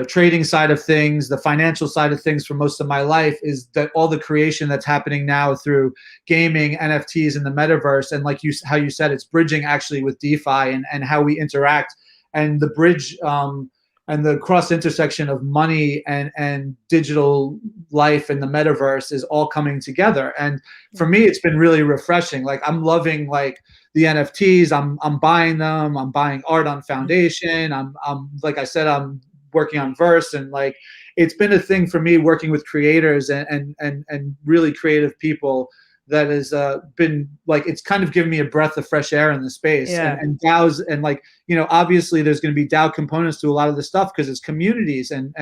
trading side of things, the financial side of things for most of my life, is that all the creation that's happening now through gaming, NFTs, and the metaverse, and like how you said, it's bridging actually with DeFi and how we interact, and the bridge and the cross intersection of money and digital life and the metaverse is all coming together. And for me, it's been really refreshing. Like, I'm loving like the NFTs. I'm buying them. I'm buying art on Foundation. I'm like I said, I'm working on Verse, and like it's been a thing for me working with creators and really creative people that has been like, it's kind of given me a breath of fresh air in the space. And DAOs, and like obviously there's going to be DAO components to a lot of this stuff because it's communities, and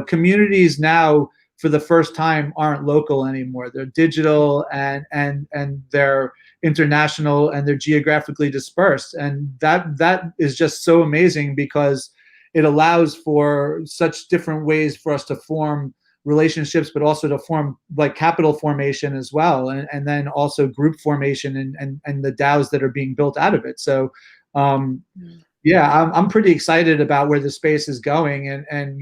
communities now for the first time aren't local anymore. They're digital and they're international, and they're geographically dispersed, and that is just so amazing because it allows for such different ways for us to form relationships, but also to form like capital formation as well, and then also group formation and the DAOs that are being built out of it. So yeah, I'm pretty excited about where the space is going, and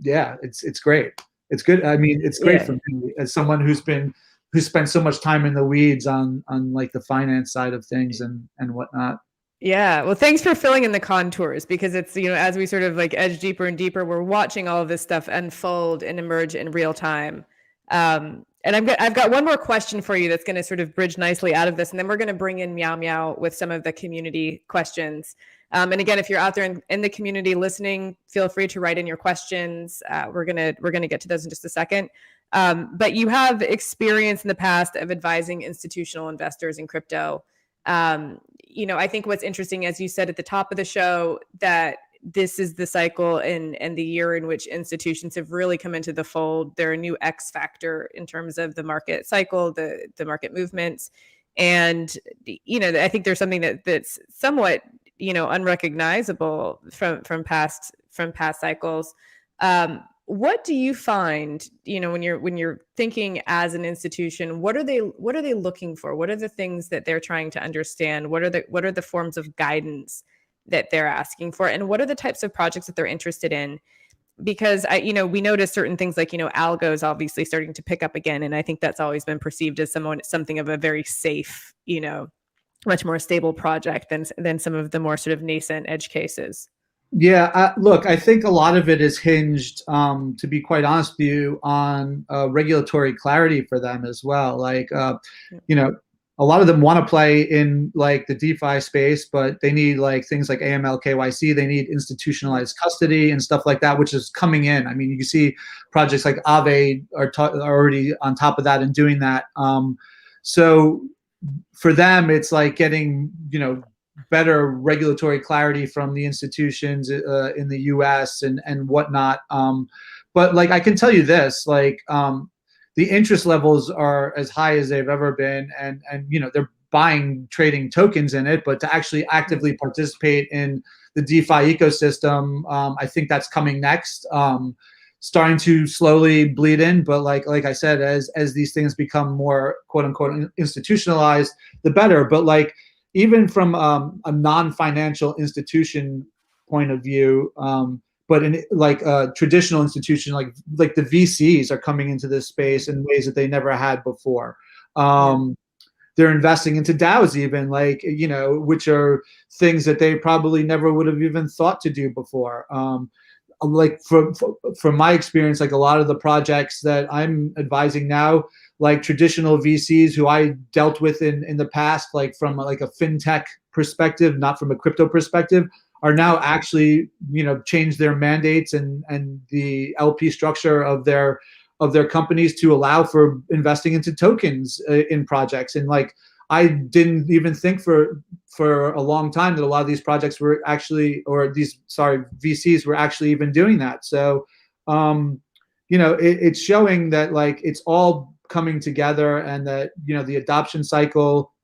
yeah, it's great. It's good. I mean, it's great for me as someone who spent so much time in the weeds on like the finance side of things and whatnot. Yeah. Well, thanks for filling in the contours, because it's, as we sort of like edge deeper and deeper, we're watching all of this stuff unfold and emerge in real time. And I've got one more question for you that's going to sort of bridge nicely out of this. And then we're going to bring in Meow Meow with some of the community questions. And again, if you're out there in the community listening, feel free to write in your questions. We're gonna get to those in just a second. But you have experience in the past of advising institutional investors in crypto. I think what's interesting, as you said at the top of the show, that this is the cycle and the year in which institutions have really come into the fold. They're a new X factor in terms of the market cycle, the market movements. And, I think there's something that's somewhat, unrecognizable from past cycles. What do you find, when you're thinking as an institution, what are they looking for? What are the things that they're trying to understand? What are the forms of guidance that they're asking for? And what are the types of projects that they're interested in? Because we notice certain things like, algos obviously starting to pick up again. And I think that's always been perceived as something of a very safe, much more stable project than some of the more sort of nascent edge cases. Yeah, look, I think a lot of it is hinged, to be quite honest with you, on regulatory clarity for them as well. Like, a lot of them want to play in like the DeFi space, but they need like things like AML, KYC. They need institutionalized custody and stuff like that, which is coming in. I mean, you can see projects like Aave are already on top of that and doing that. So for them, it's like getting, better regulatory clarity from the institutions in the U.S. and whatnot. But like I can tell you this, like the interest levels are as high as they've ever been, and they're buying, trading tokens in it. But to actually actively participate in the DeFi ecosystem, I think that's coming next. Starting to slowly bleed in, but like I said, as these things become more quote unquote institutionalized, the better. But like, even from a non-financial institution point of view, but in like a traditional institution, like the VCs are coming into this space in ways that they never had before. They're investing into DAOs even, like, which are things that they probably never would have even thought to do before. Like from my experience, like a lot of the projects that I'm advising now, like traditional VCs who I dealt with in the past, like from like a fintech perspective, not from a crypto perspective, are now actually, change their mandates and the LP structure of their companies to allow for investing into tokens in projects. And like, I didn't even think for a long time that a lot of these projects were actually, VCs were actually even doing that. So, it's showing that like it's all coming together, and that the adoption cycle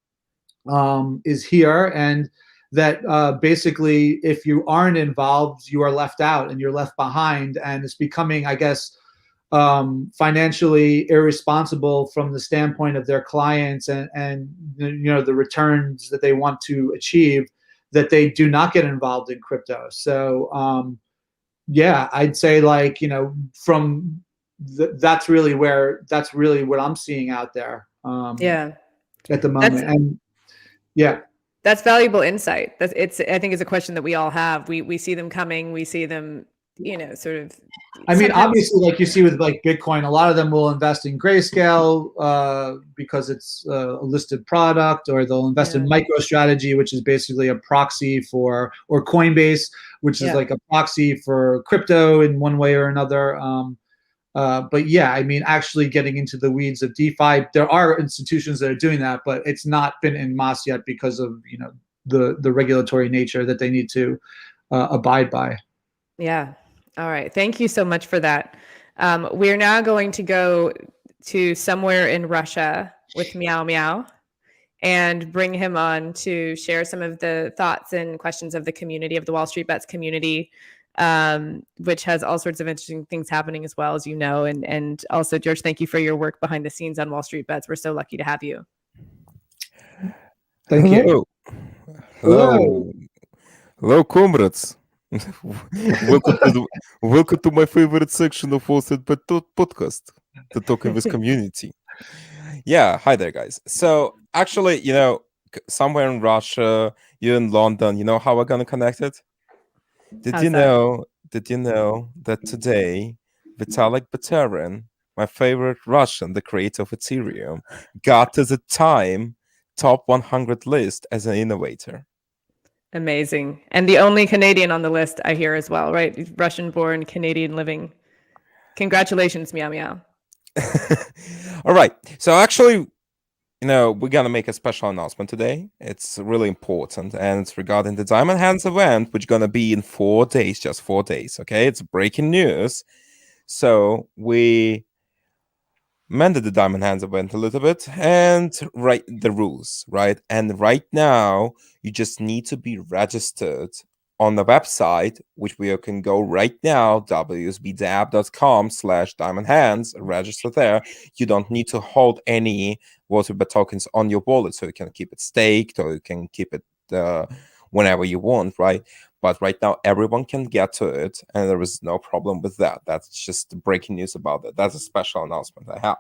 is here, and that basically if you aren't involved, you are left out and you're left behind, and it's becoming, I guess, financially irresponsible from the standpoint of their clients and the returns that they want to achieve, that they do not get involved in crypto. So yeah, I'd say like from that's really what I'm seeing out there at the moment. And yeah, that's valuable insight. I think it's a question that we all have. We see them coming, we see them sort of. I mean, obviously, like you see with like Bitcoin, a lot of them will invest in Grayscale because it's a listed product, or they'll invest in MicroStrategy, which is basically a proxy or Coinbase, which is like a proxy for crypto in one way or another. But yeah, I mean, actually getting into the weeds of DeFi, there are institutions that are doing that, but it's not been en masse yet because of the regulatory nature that they need to abide by. Yeah. All right. Thank you so much for that. We're now going to go to somewhere in Russia with Meow Meow and bring him on to share some of the thoughts and questions of the community, of the Wall Street Bets community. which has all sorts of interesting things happening as well, as you know. And also, George, thank you for your work behind the scenes on Wall Street Bets. We're so lucky to have you. Thank you. Hello, comrades. Welcome to my favorite section of Wall Street Bet podcast, the Talking with Community. Yeah, hi there, guys. So actually, somewhere in Russia, you're in London. You know how we're gonna connect it? Did you know that today Vitalik Buterin, my favorite Russian, the creator of Ethereum, got to the Time top 100 list as an innovator? Amazing. And the only Canadian on the list, I hear as well, right? Russian-born, Canadian living. Congratulations, meow meow. All right. So actually, we're going to make a special announcement today. It's really important, and it's regarding the Diamond Hands event, which is going to be in 4 days, just 4 days, okay? It's breaking news. So we mended the Diamond Hands event a little bit and write the rules, right? And right now, you just need to be registered on the website, which we can go right now, WSBDApp.com/diamondhands, register there. You don't need to hold any WSBD tokens on your wallet, so you can keep it staked or you can keep it whenever you want, right? But right now, everyone can get to it, and there is no problem with that. That's just breaking news about that. That's a special announcement I have.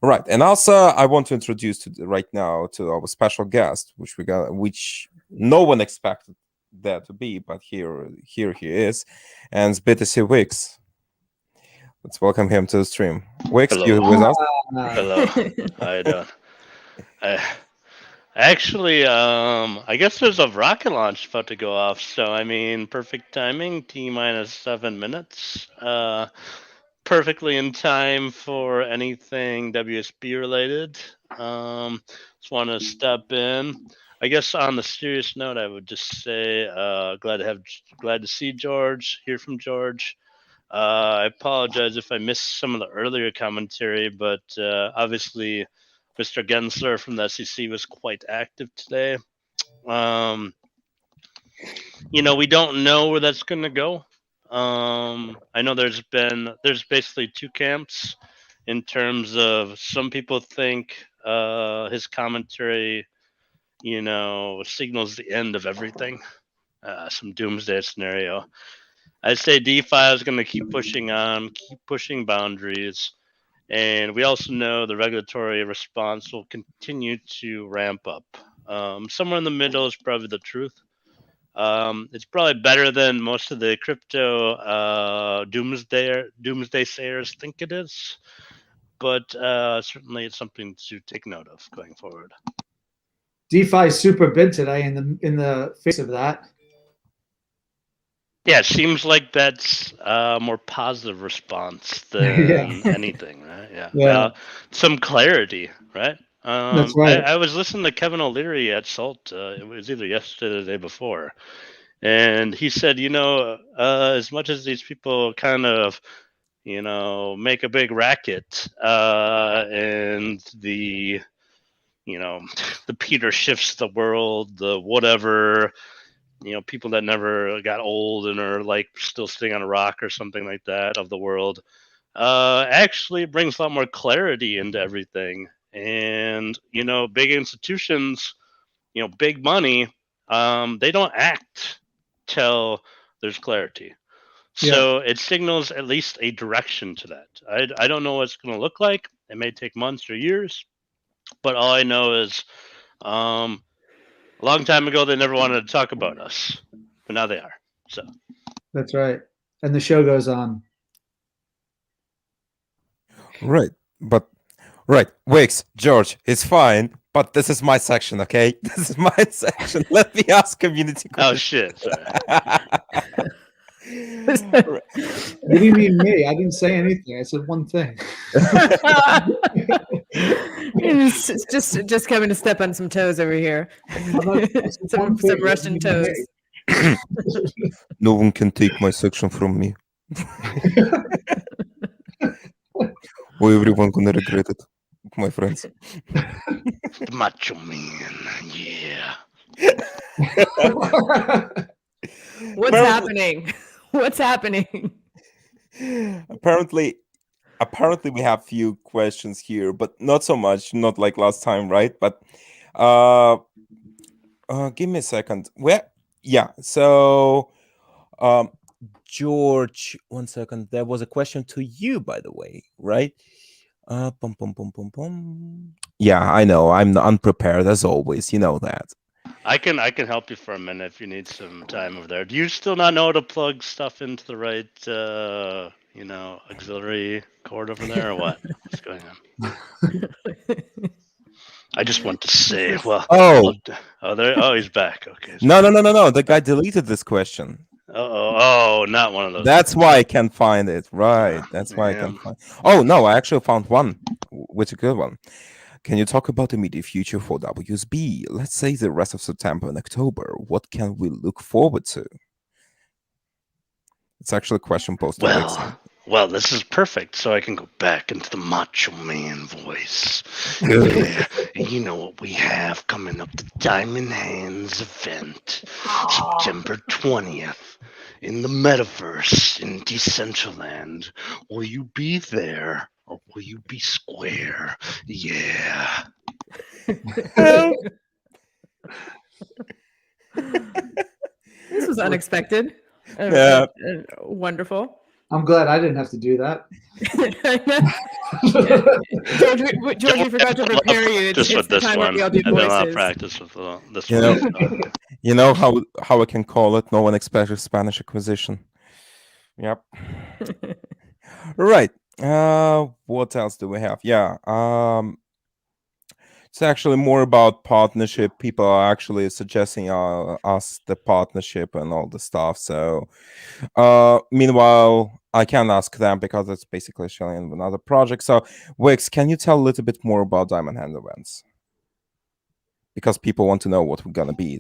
All right, and also I want to introduce right now to our special guest, which no one expected there to be, but here he is, and it's good to see Wix. Let's welcome him to the stream. Wix, you with us? Hello. How you doing? Actually, I guess there's a rocket launch about to go off, so I mean, perfect timing. T-minus 7 minutes. Perfectly in time for anything WSB related. Just want to step in. I guess on the serious note, I would just say glad to see George, hear from George. I apologize if I missed some of the earlier commentary, but obviously Mr. Gensler from the SEC was quite active today. We don't know where that's going to go. I know there's basically two camps in terms of some people think his commentary, signals the end of everything, some doomsday scenario. I'd say DeFi is going to keep pushing on, keep pushing boundaries. And we also know the regulatory response will continue to ramp up. Somewhere in the middle is probably the truth. It's probably better than most of the crypto doomsday sayers think it is. But certainly it's something to take note of going forward. DeFi is super big today in the face of that. Yeah, it seems like that's a more positive response than anything, right? Yeah. Some clarity, right? That's right. I was listening to Kevin O'Leary at Salt. It was either yesterday or the day before. And he said, as much as these people kind of, make a big racket and the, the Peter Schiffs of the world, the whatever, people that never got old and are like still sitting on a rock or something like that of the world, actually brings a lot more clarity into everything. And, big institutions, big money, they don't act till there's clarity. So it signals at least a direction to that. I don't know what it's going to look like. It may take months or years, but all I know is a long time ago, they never wanted to talk about us, but now they are. So that's right. And the show goes on. Right. Wix, George, it's fine, but this is my section, okay? This is my section. Let me ask community questions. Oh, shit. Sorry. What do you mean me? I didn't say anything. I said one thing. It's just coming to step on some toes over here. some Russian toes. No one can take my section from me. Or everyone gonna regret it, my friends. The Macho Man, yeah. What's happening? What's happening? Apparently we have few questions here, but not so much, not like last time, right? But give me a second. So George, 1 second. There was a question to you, by the way, right? Pum, pum, pum, pum, pum. Yeah, I know. I'm unprepared as always. You know that. I can help you for a minute if you need some time over there. Do you still not know how to plug stuff into the right auxiliary cord over there, or what? What's going on? I just want to say, well, he's back. Okay. No. The guy deleted this question. Oh, not one of those. That's why I can't find it. Right. That's why I can't find. Oh no, I actually found one, which is a good one. Can you talk about the immediate future for WSB? Let's say the rest of September and October. What can we look forward to? It's actually a question posted. Well, this is perfect, so I can go back into the Macho Man voice. Yeah, you know what we have coming up, the Diamond Hands event, September 20th, in the Metaverse, in Decentraland. Will you be there, or will you be square? Yeah. This was unexpected. Yeah. Wonderful. I'm glad I didn't have to do that. George, we forgot to prepare you. Just with this one. I did a lot of practice with this one. You know how I can call it? No one expected Spanish acquisition. Yep. Right. What else do we have? Yeah. It's actually more about partnership. People are actually suggesting us the partnership and all the stuff. So, meanwhile, I can't ask them because it's basically showing another project. So, Wix, can you tell a little bit more about Diamond Hand events? Because people want to know what we're gonna be.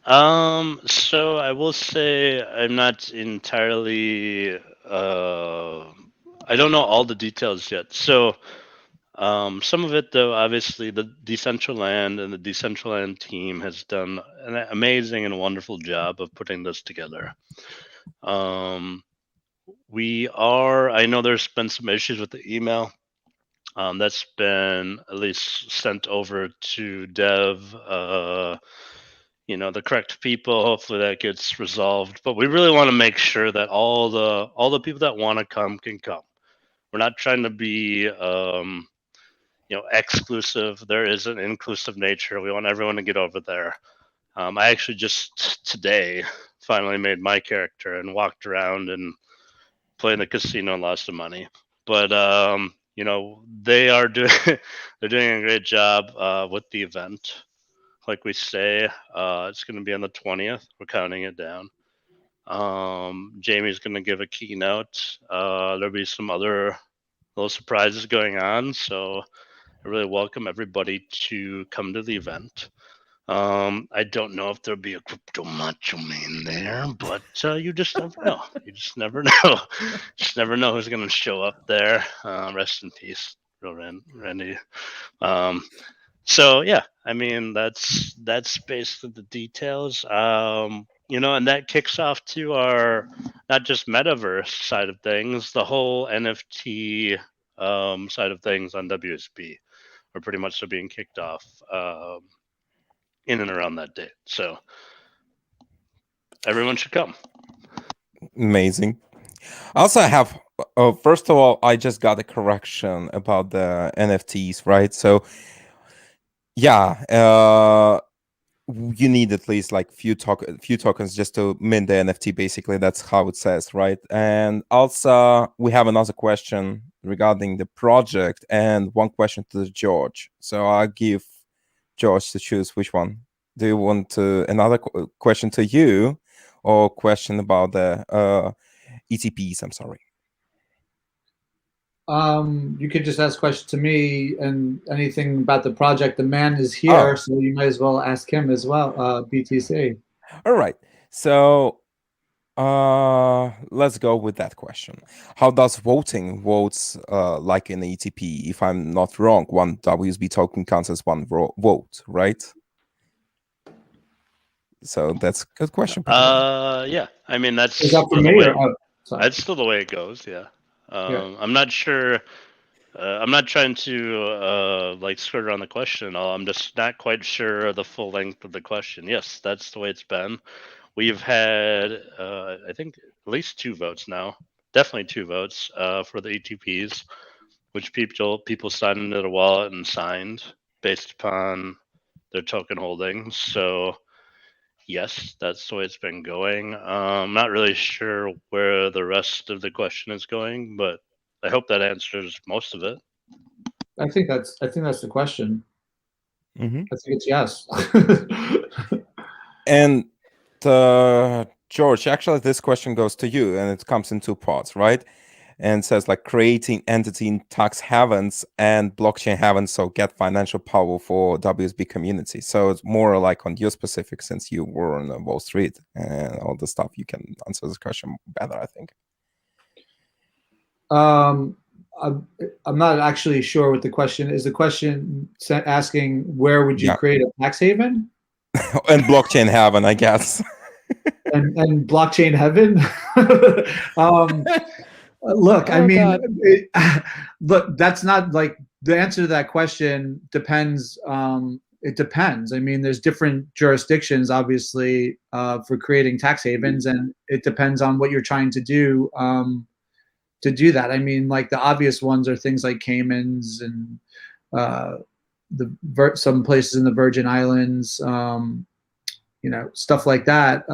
So I will say I'm not entirely. I don't know all the details yet. So. Some of it, though, obviously, the Decentraland and the Decentraland team has done an amazing and wonderful job of putting this together. I know there's been some issues with the email. That's been at least sent over to dev, the correct people. Hopefully that gets resolved. But we really want to make sure that all the people that want to come can come. We're not trying to be exclusive. There is an inclusive nature. We want everyone to get over there. I actually just today finally made my character and walked around and played in the casino and lost some money. But they are they're doing a great job with the event. Like we say, it's going to be on the 20th. We're counting it down. Jamie's going to give a keynote. There'll be some other little surprises going on. So I really welcome everybody to come to the event. I don't know if there'll be a crypto macho man there, but you just never know. You just never know. Just never know who's going to show up there. Rest in peace, real Randy. So yeah, I mean that's basically the details. And that kicks off to our not just Metaverse side of things, the whole NFT side of things on WSB. Are pretty much still being kicked off in and around that date. So everyone should come. Amazing. Also, I have, first of all, I just got a correction about the NFTs, right? So, yeah, you need at least like few tokens just to mint the NFT. Basically, that's how it says, right? And also, we have another question regarding the project and one question to George. So I'll give George to choose which one. Do you want another question to you or question about the ETPs? I'm sorry. You could just ask questions to me and anything about the project. The man is here, so you might as well ask him as well, BTC. All right. So let's go with that question. How does votes like in the ETP? If I'm not wrong, one WSB token counts as one vote, right? So that's a good question. Yeah, I mean that's Is that for still the me way, or? Sorry. that's still the way it goes. Yeah. Yeah. I'm not sure. I'm not trying to like skirt around the question at all. I'm just not quite sure the full length of the question. Yes, that's the way it's been. We've had, I think, at least 2 votes now. Definitely 2 votes for the ETPs, which people signed into the wallet and signed based upon their token holdings. So yes, that's the way it's been going. I'm not really sure where the rest of the question is going, but I hope that answers most of it. I think that's the question. Mm-hmm. I think it's yes. And George, actually, this question goes to you, and it comes in 2 parts, right? And says like creating entity in tax havens and blockchain havens, so get financial power for WSB community. So it's more like on your specific, since you were on Wall Street and all the stuff. You can answer this question better, I think. I'm not actually sure what the question is. The question asking where would you create a tax haven? And blockchain haven, I guess. and blockchain heaven. Look, I mean, look, that's not like the answer to that question depends. It depends. I mean, there's different jurisdictions, obviously, for creating tax havens, and it depends on what you're trying to do that. I mean, like the obvious ones are things like Caymans and some places in the Virgin Islands, stuff like that.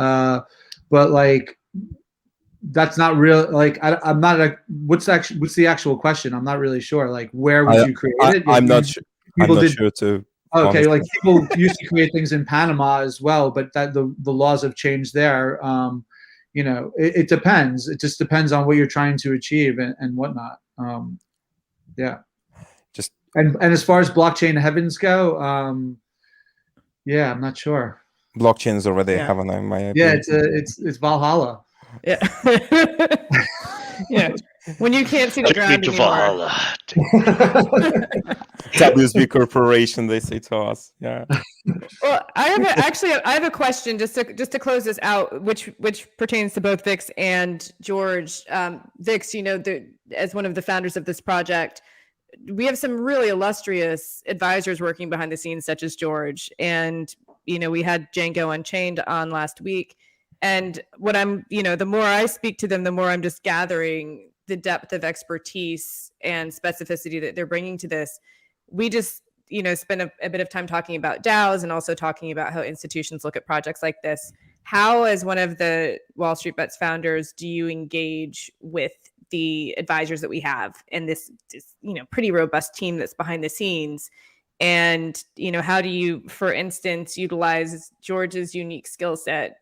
But like, that's not real. Like, I'm not what's the actual question? I'm not really sure. Like, where would you create it? I'm not sure. People I'm not sure too. Okay, like people used to create things in Panama as well, but that the laws have changed there. It depends. It just depends on what you're trying to achieve and whatnot. Yeah. Just and as far as blockchain heavens go, yeah, I'm not sure. Blockchain is already heaven, in my opinion. Yeah, it's Valhalla. Yeah. Yeah. When you can't see the ground anymore. WSB Corporation, they say to us. Yeah. Well, I have a question just to close this out, which pertains to both Vix and George. Vix, as one of the founders of this project, we have some really illustrious advisors working behind the scenes, such as George. And, we had Django Unchained on last week. And what the more I speak to them, the more I'm just gathering the depth of expertise and specificity that they're bringing to this. We just, spend a bit of time talking about DAOs and also talking about how institutions look at projects like this. How, as one of the Wall Street Bets founders, do you engage with the advisors that we have and this pretty robust team that's behind the scenes? And, how do you, for instance, utilize George's unique skill set,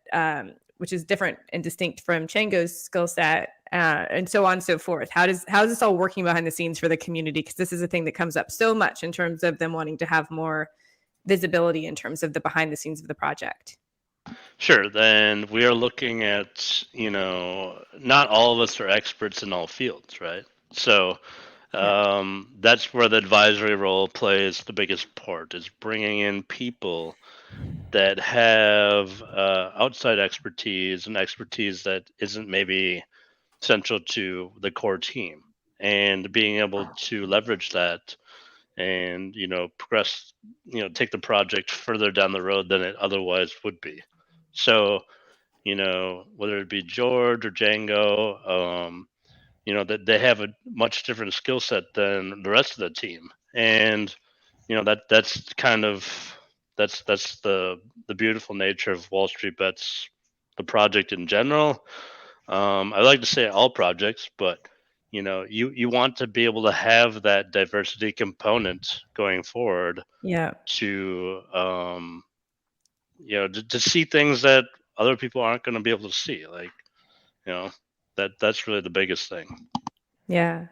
which is different and distinct from Django's skill set, and so on and so forth? How is this all working behind the scenes for the community? Because this is a thing that comes up so much in terms of them wanting to have more visibility in terms of the behind the scenes of the project. Sure. Then we are looking at, not all of us are experts in all fields, right? So that's where the advisory role plays the biggest part, is bringing in people that have outside expertise and expertise that isn't maybe central to the core team, and being able to leverage that and progress, take the project further down the road than it otherwise would be. So whether it be George or Django, that they have a much different skill set than the rest of the team, and that's kind of that's the beautiful nature of Wall Street Bets, the project in general. I like to say all projects, but you want to be able to have that diversity component going forward. Yeah. To to see things that other people aren't going to be able to see, like that's really the biggest thing. Yeah.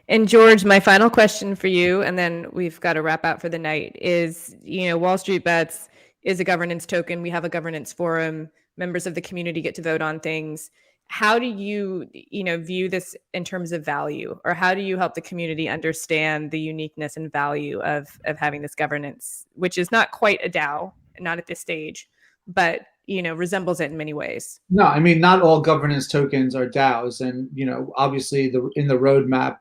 And George, my final question for you, and then we've got to wrap out for the night, is, Wall Street Bets is a governance token. We have a governance forum. Members of the community get to vote on things. How do you, view this in terms of value, or how do you help the community understand the uniqueness and value of having this governance, which is not quite a DAO, not at this stage, but resembles it in many ways. No, I mean, not all governance tokens are DAOs, and obviously in the roadmap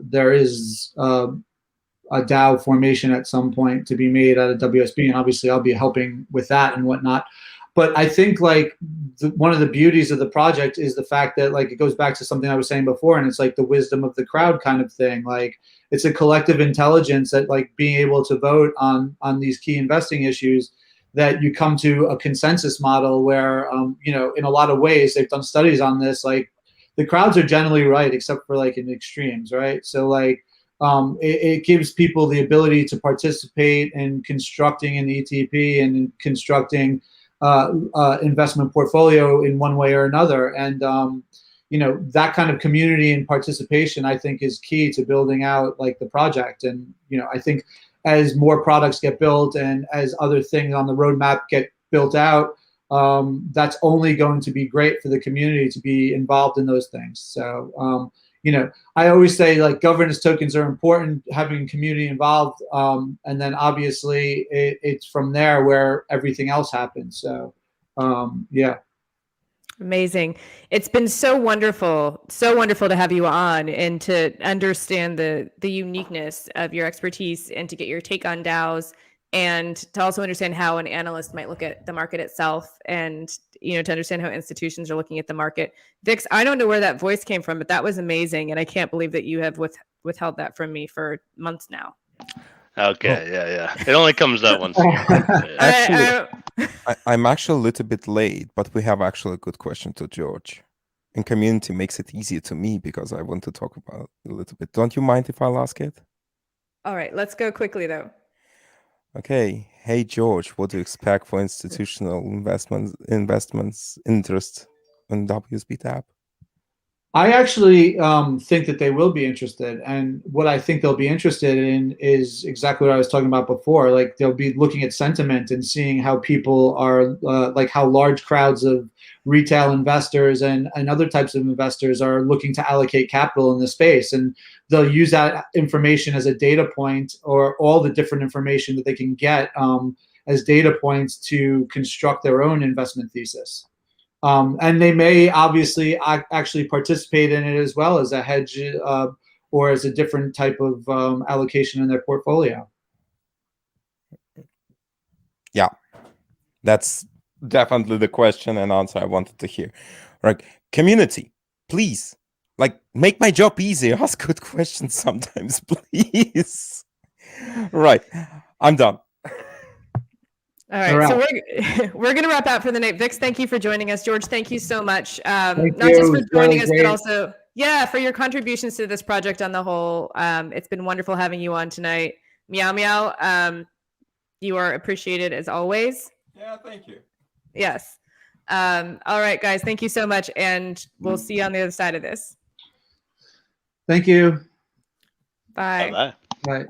there is a DAO formation at some point to be made out of WSB, and obviously I'll be helping with that and whatnot. But I think like one of the beauties of the project is the fact that like it goes back to something I was saying before, and it's like the wisdom of the crowd kind of thing. Like it's a collective intelligence that like being able to vote on these key investing issues, that you come to a consensus model where in a lot of ways they've done studies on this. Like the crowds are generally right, except for like in extremes, right? So like it gives people the ability to participate in constructing an ETP and in constructing investment portfolio in one way or another. And that kind of community and participation, I think, is key to building out like the project. And I think as more products get built and as other things on the roadmap get built out, that's only going to be great for the community to be involved in those things. So I always say like governance tokens are important, having community involved, and then obviously it's from there where everything else happens. So yeah. Amazing. It's been so wonderful to have you on and to understand the uniqueness of your expertise and to get your take on DAOs, and to also understand how an analyst might look at the market itself, and to understand how institutions are looking at the market. Vix, I don't know where that voice came from, but that was amazing, and I can't believe that you have withheld that from me for months now. Okay, yeah. It only comes out once. I'm actually a little bit late, but we have actually a good question to George. And community makes it easier to me because I want to talk about it a little bit. Don't you mind if I'll ask it? All right, let's go quickly though. Okay. Hey, George, what do you expect for institutional investments interest in WSBDApp? I actually think that they will be interested, and what I think they'll be interested in is exactly what I was talking about before. Like they'll be looking at sentiment and seeing how people are, like how large crowds of retail investors and other types of investors are looking to allocate capital in the space, and they'll use that information as a data point, or all the different information that they can get as data points to construct their own investment thesis. And they may obviously actually participate in it as well as a hedge or as a different type of allocation in their portfolio. Yeah, that's definitely the question and answer I wanted to hear. Right, community, please, like make my job easier. Ask good questions sometimes, please. Right, I'm done. All right, so we're going to wrap out for the night. Vix, thank you for joining us. George, thank you so much. Not just for joining us, but also, for your contributions to this project on the whole. It's been wonderful having you on tonight. Meow Meow, you are appreciated as always. Yeah, thank you. Yes. All right, guys, thank you so much, and we'll see you on the other side of this. Thank you. Bye. Bye-bye. Bye.